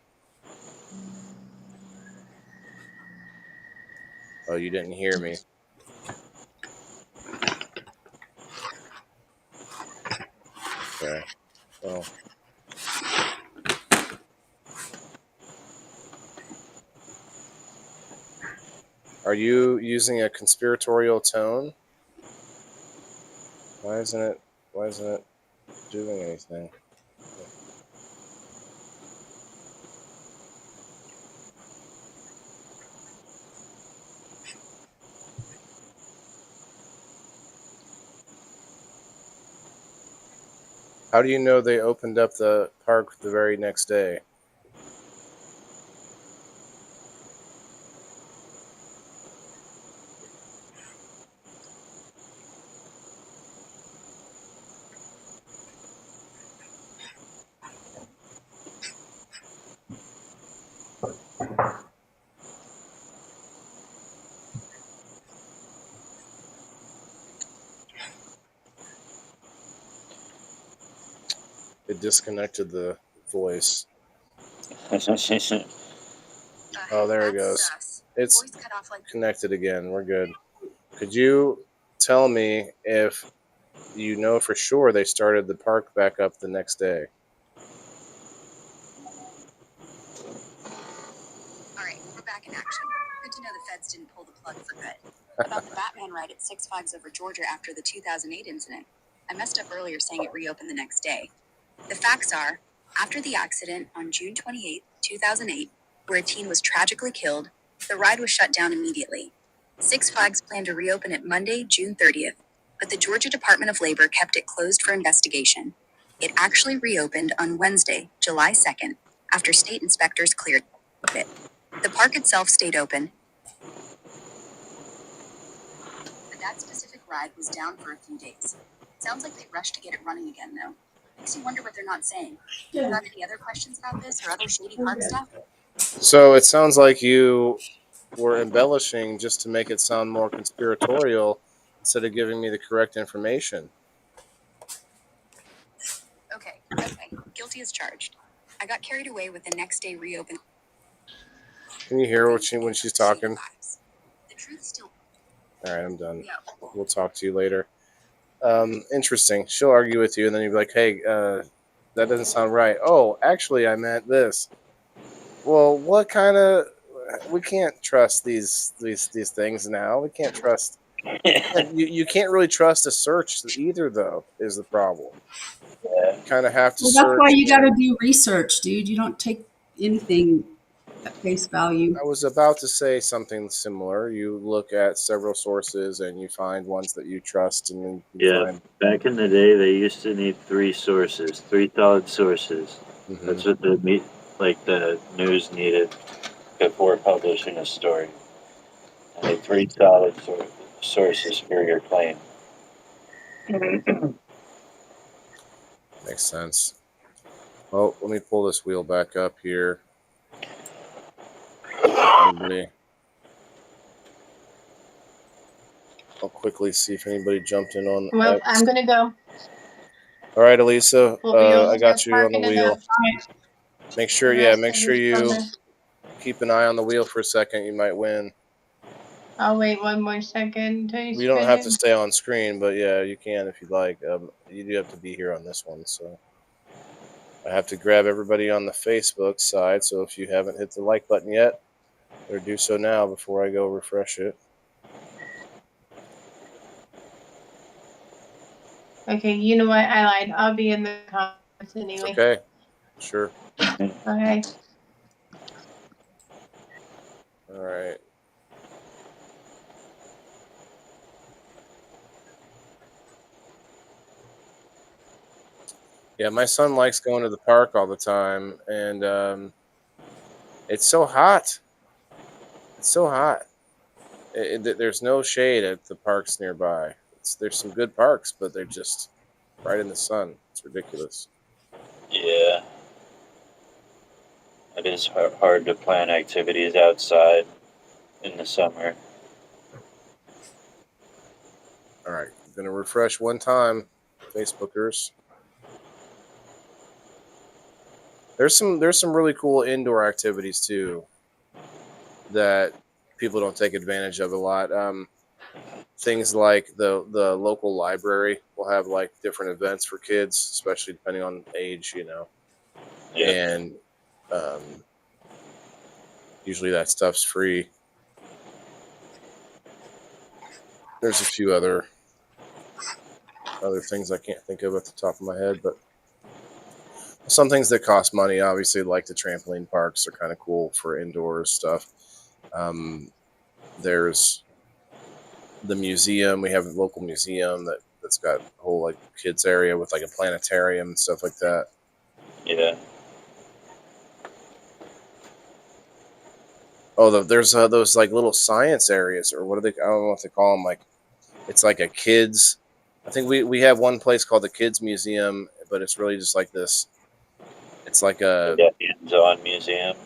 Oh, you didn't hear me. Okay. Well. Are you using a conspiratorial tone? Why isn't it doing anything? How do you know they opened up the park the very next day? It disconnected the voice. Ugh, Oh, there it that's goes. sus. It's Voice cut off like connected again. We're good. Could you tell me if you know for sure they started the park back up the next day? All right, we're back in action. Good to know the feds didn't pull the plug for good. About the Batman ride at Six Flags Over Georgia after the 2008 incident. I messed up earlier saying it reopened the next day. The facts are, after the accident on June 28, 2008, where a teen was tragically killed, the ride was shut down immediately. Six Flags planned to reopen it Monday, June 30th, but the Georgia Department of Labor kept it closed for investigation. It actually reopened on Wednesday, July 2nd, after state inspectors cleared it. The park itself stayed open, but that specific ride was down for a few days. Sounds like they rushed to get it running again, though. Makes you wonder what they're not saying. Do you have any other questions about this or other shady park stuff? So it sounds like you were embellishing just to make it sound more conspiratorial instead of giving me the correct information. Okay. Guilty as charged. I got carried away with the next day reopen. Can you hear what when she's talking? The truth still. All right, I'm done. Yeah. We'll talk to you later. Interesting. She'll argue with you, and then you'll be like, "Hey, that doesn't sound right." Oh, actually, I meant this. Well, what kind of? We can't trust these things now. We can't trust. You can't really trust a search either, though. Is the problem? Yeah. You kind of have to Well, search. that's why you got to do research, dude. You don't take anything at face value. I was about to say something similar. You look at several sources and you find ones that you trust, and then you Yeah. find. Back in the day, they used to need three solid sources. Mhm. That's what the news needed before publishing a story. And they three solid sources for your claim. Makes sense. Well, let me pull this wheel back up here. I'll quickly see if anybody jumped in on. Well, X. I'm gonna go. All right, Elisa. We'll be over I got there you on the parking wheel. enough. Make sure, make sure you keep an eye on the wheel for a second. You might win. I'll wait one more second. You don't have to stay on screen, but yeah, you can if you'd like. You do have to be here on this one, so I have to grab everybody on the Facebook side. So if you haven't hit the like button yet, better do so now before I go refresh it. Okay, you know what? I lied. I'll be in the comments anyway. Okay, sure. Okay. All right. Yeah, my son likes going to the park all the time, and it's so hot. It's so hot. There's no shade at the parks nearby. There's some good parks, but they're just right in the sun. It's ridiculous. Yeah. It is hard to plan activities outside in the summer. All right, I'm gonna refresh one time, Facebookers. There's some really cool indoor activities too that people don't take advantage of a lot. Things like the local library will have like different events for kids, especially depending on age, Yeah. and usually that stuff's free. There's a few other things I can't think of at the top of my head, but some things that cost money, obviously, like the trampoline parks, are kind of cool for indoor stuff. There's the museum. We have a local museum that's got a whole like kids area with like a planetarium and stuff like that. Yeah. Oh, there's those like little science areas, or what are they? I don't know what they call them. Like, it's like a kids. I think we have one place called the Kids Museum, but it's really just like this. It's like a. Hands-on museum.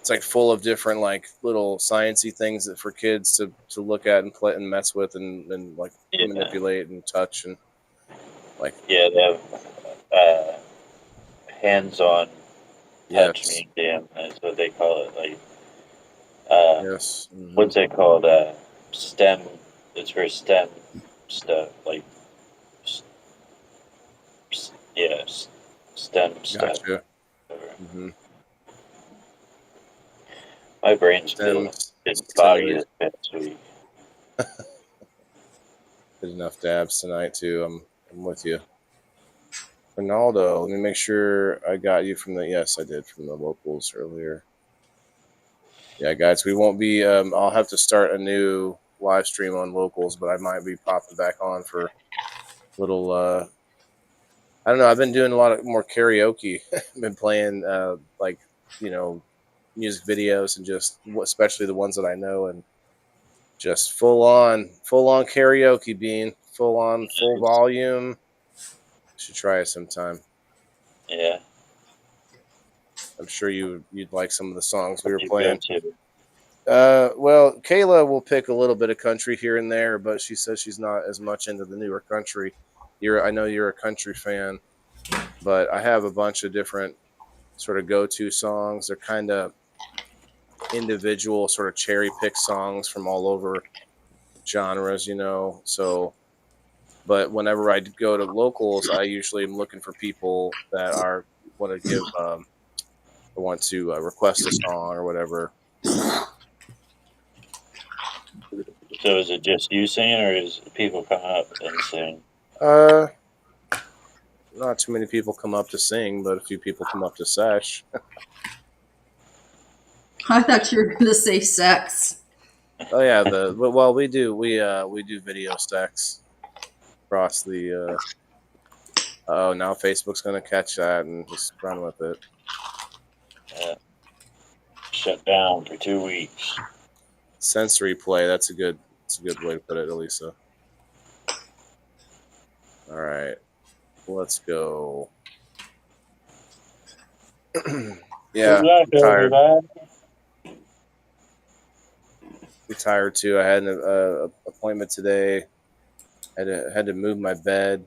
It's like full of different like little sciencey things that for kids to look at and play and mess with and like manipulate and touch and like. Yeah, they have hands-on touch Yes. museum. That's what they call it. Like, Yes. Mhm. what's it called? STEM. It's for STEM stuff. Like, yes, STEM stuff. Gotcha. Hmm. My brain's STEM feeling foggy stimulation. this past week. Did enough dabs tonight too. I'm with you. Ronaldo, let me make sure I got you from the. Yes, I did from the locals earlier. Yeah, guys, we won't be. I'll have to start a new live stream on locals, but I might be popping back on for little. I don't know. I've been doing a lot of more karaoke. I've been playing like music videos and just especially the ones that I know and just full on karaoke, being full on full volume. Should try it sometime. Yeah. I'm sure you'd like some of the songs we were You playing. go to. Well, Kayla will pick a little bit of country here and there, but she says she's not as much into the newer country. I know you're a country fan, but I have a bunch of different sort of go-to songs. They're kind of individual sort of cherry pick songs from all over genres, So, but whenever I go to locals, I usually am looking for people that want to give want to request a song or whatever. So is it just you singing, or is people come up and sing? Not too many people come up to sing, but a few people come up to sesh. I thought you were going to say sex. Oh yeah, we do video sex across the. Oh, now Facebook's gonna catch that and just run with it. Shut down for 2 weeks. Sensory play. That's a good way to put it, Elisa. All right, let's go. Yeah, I'm tired. I'm tired too. I had an appointment today. Had to move my bed.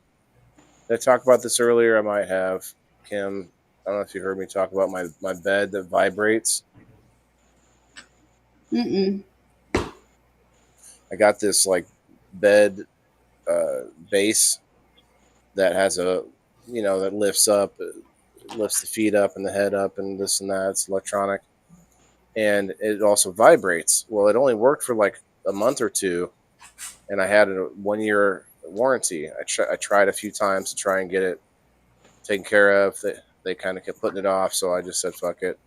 Did I talk about this earlier? I might have. Kim, I don't know if you heard me talk about my bed that vibrates. Mm-mm. I got this like bed base that has that lifts up, lifts the feet up and the head up and this and that. It's electronic. And it also vibrates. Well, it only worked for like a month or two, and I had a 1-year warranty. I tried a few times to try and get it taken care of. They kind of kept putting it off, so I just said fuck it.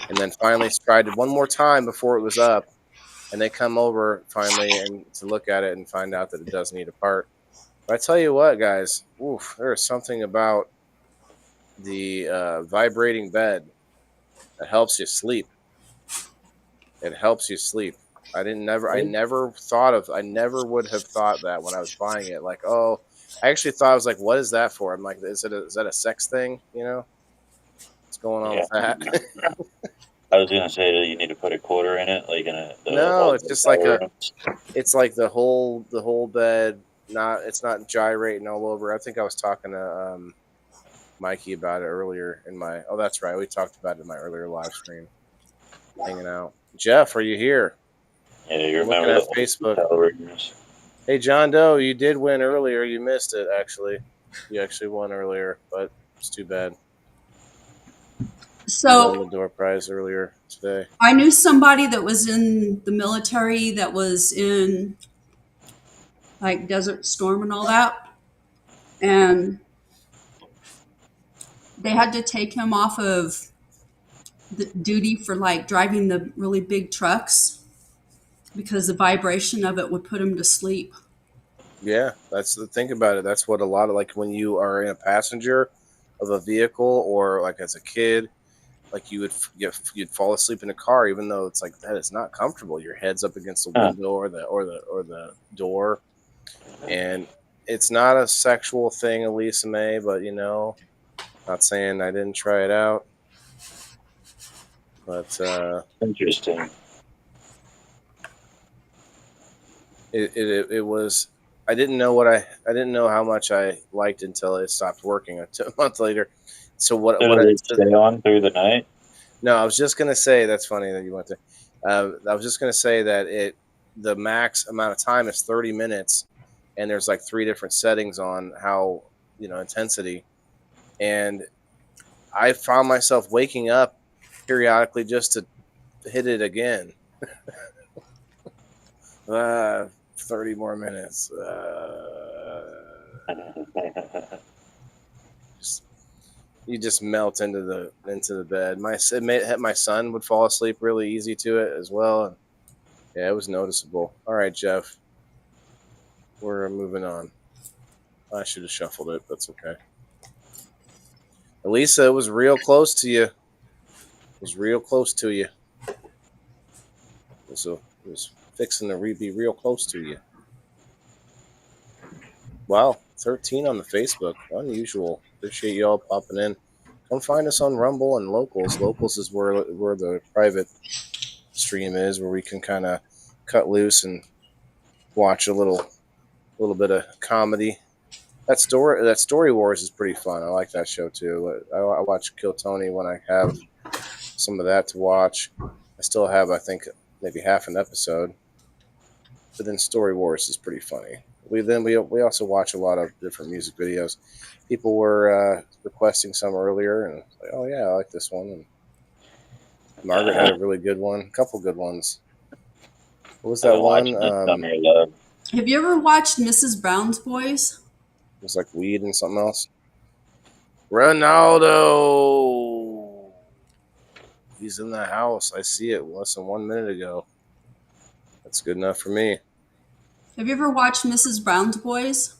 And then finally tried it one more time before it was up, and they come over finally and to look at it and find out that it does need a part. But I tell you what, guys, there is something about the vibrating bed that helps you sleep. It helps you sleep. I never would have thought that when I was buying it. Like, I actually thought I was like, what is that for? I'm like, is that a sex thing? What's going on with that? I was gonna say that you need to put a quarter in it, like in a. No, it's just like it's like the whole bed. It's not gyrating all over. I think I was talking to Mikey about it earlier in my. Oh, that's right. We talked about it in my earlier live stream. Hanging out. Jeff, are you here? Yeah, you Looking remember at Facebook. Hey, John Doe, you did win earlier. You missed it, actually. You actually won earlier, but it's too bad. So you won the door prize earlier today. I knew somebody that was in the military that was in like Desert Storm and all that. And they had to take him off of the duty for like driving the really big trucks because the vibration of it would put him to sleep. Yeah, that's the thing about it. That's what a lot of like when you are in a passenger of a vehicle or like as a kid, like you'd fall asleep in a car, even though it's like that is not comfortable. Your head's up against the window or the door, and it's not a sexual thing, Elisa May. But not saying I didn't try it out. But interesting. It was I didn't know I didn't know how much I liked until it stopped working a month later. So So did it stay on through the night? No, I was just gonna say that's funny that you went there. I was just gonna say that the max amount of time is 30 minutes, and there's like 3 different settings on how intensity, and I found myself waking up periodically just to hit it again. 30 more minutes. You just melt into the bed. My son would fall asleep really easy to it as well. And yeah, it was noticeable. All right, Jeff, we're moving on. I should have shuffled it. That's okay. Elisa, it was real close to you. It was real close to you. It was fixing to be real close to you. Wow, 13 on the Facebook. Unusual. Appreciate you all popping in. Come find us on Rumble and Locals. Locals is where the private stream is, where we can kind of cut loose and watch a little bit of comedy. That Story Wars is pretty fun. I like that show too. I watch Kill Tony when I have some of that to watch. I still have, I think, maybe half an episode. But then Story Wars is pretty funny. We also watch a lot of different music videos. People were requesting some earlier, and like, oh yeah, I like this one. And Margaret had a really good one. A couple good ones. What was that one? Have you ever watched Mrs. Brown's Boys? It was like weed and something else. Ronaldo! He's in the house. I see it less than 1 minute ago. That's good enough for me. Have you ever watched Mrs. Brown's Boys?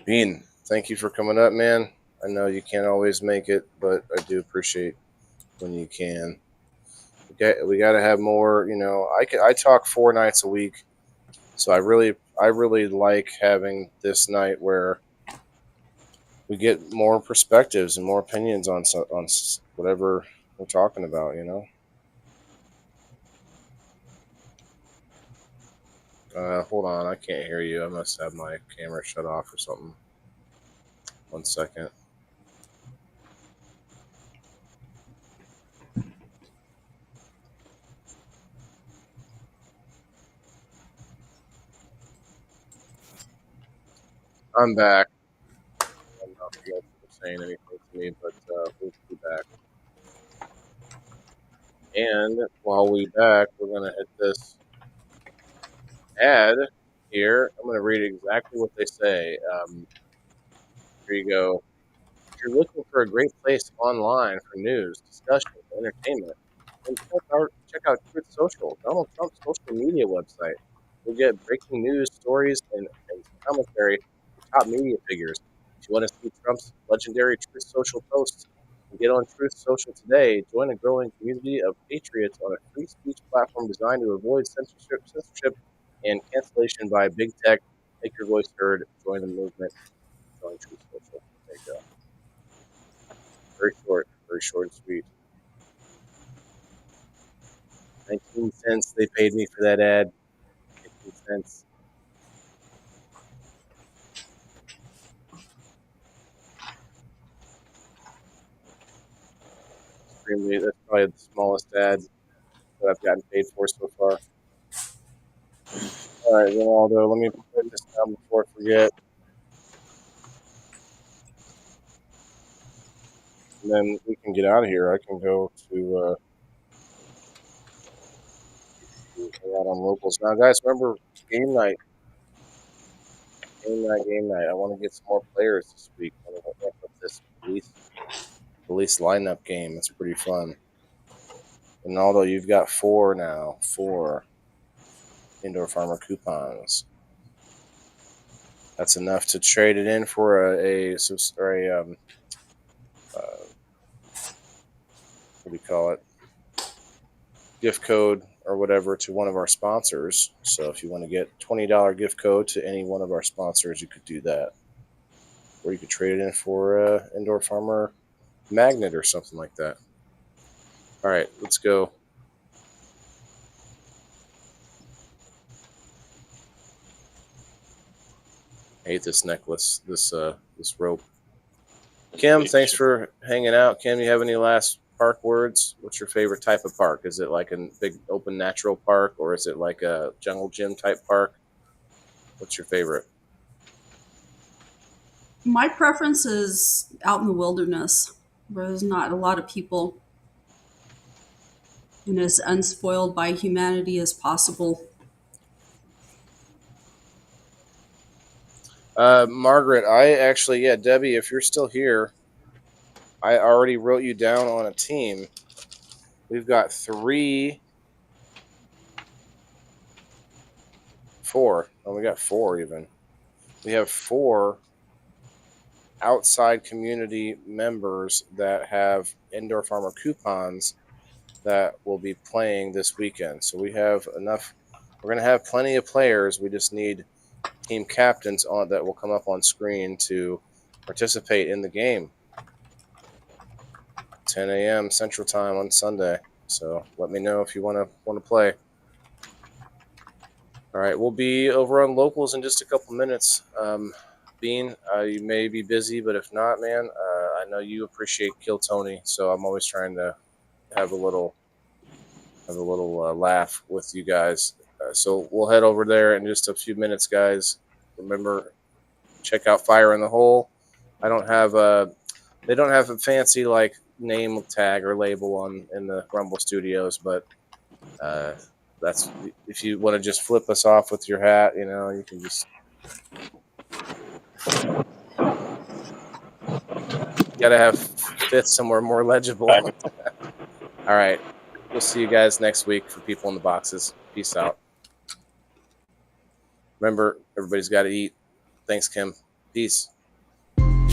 Bean, thank you for coming up, man. I know you can't always make it, but I do appreciate when you can. We got to have more. I talk 4 nights a week, so I really like having this night where we get more perspectives and more opinions on whatever we're talking about. Hold on, I can't hear you. I must have my camera shut off or something. 1 second. I'm back. I don't know if you guys are saying anything to me, but we'll be back. And while we're back, we're going to hit this ad here. I'm going to read exactly what they say. Here you go. If you're looking for a great place online for news, discussion, and entertainment, then check out Truth Social, Donald Trump's social media website. You'll get breaking news, stories, and commentary from top media figures. If you want to see Trump's legendary Truth Social posts, get on Truth Social today. Join a growing community of patriots on a free speech platform designed to avoid censorship and cancellation by big tech. Make your voice heard. Join the movement. Join Truth Social. There you go. Very short and sweet. 19 cents they paid me for that ad. 19 cents. That's probably the smallest ad that I've gotten paid for so far. All right, Ronaldo, let me put this down before I forget. And then we can get out of here. I can go to out on Locals. Now, guys, remember game night. Game night. I want to get some more players this week. I want to ramp up this police lineup game. It's pretty fun. Ronaldo, you've got 4 now. 4 Indoor Farmer coupons. That's enough to trade it in for what do you call it? Gift code or whatever to one of our sponsors. So if you want to get $20 gift code to any one of our sponsors, you could do that. Or you could trade it in for Indoor Farmer magnet or something like that. All right, let's go. I hate this necklace, this rope. Kim, thanks for hanging out. Kim, you have any last park words? What's your favorite type of park? Is it like a big open natural park, or is it like a jungle gym type park? What's your favorite? My preference is out in the wilderness where there's not a lot of people and as unspoiled by humanity as possible. Margaret, Debbie, if you're still here, I already wrote you down on a team. We've got 4. Oh, we got 4 even. We have 4 outside community members that have Indoor Farmer coupons that will be playing this weekend. So we have enough. We're going to have plenty of players. We just need team captains on that will come up on screen to participate in the game. 10 a.m. Central Time on Sunday. So let me know if you want to play. All right, we'll be over on locals in just a couple minutes. Bean, you may be busy, but if not, man, I know you appreciate Kill Tony, so I'm always trying to have a little laugh with you guys. So we'll head over there in just a few minutes, guys. Remember, check out Fire in the Hole. They don't have a fancy like name tag or label in the Rumble Studios, but that's if you want to just flip us off with your hat, you can just. Gotta have fifth somewhere more legible. All right. We'll see you guys next week for People in the Boxes. Peace out. Remember, everybody's got to eat. Thanks, Kim. Peace.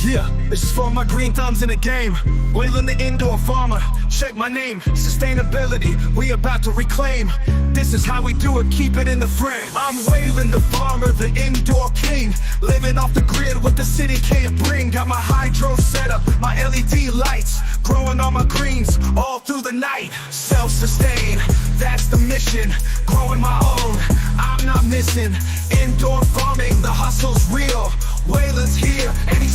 Yeah, this is for my green thumbs in the game. Wailing the indoor farmer, check my name. Sustainability, we about to reclaim. This is how we do it, keep it in the frame. I'm Waylon the farmer, the indoor king. Living off the grid, what the city can't bring. Got my hydro set up, my LED lights. Growing all my greens, all through the night. Self-sustain, that's the mission. Growing my own, I'm not missing. Indoor farming, the hustle's real. Waylon's here, and he's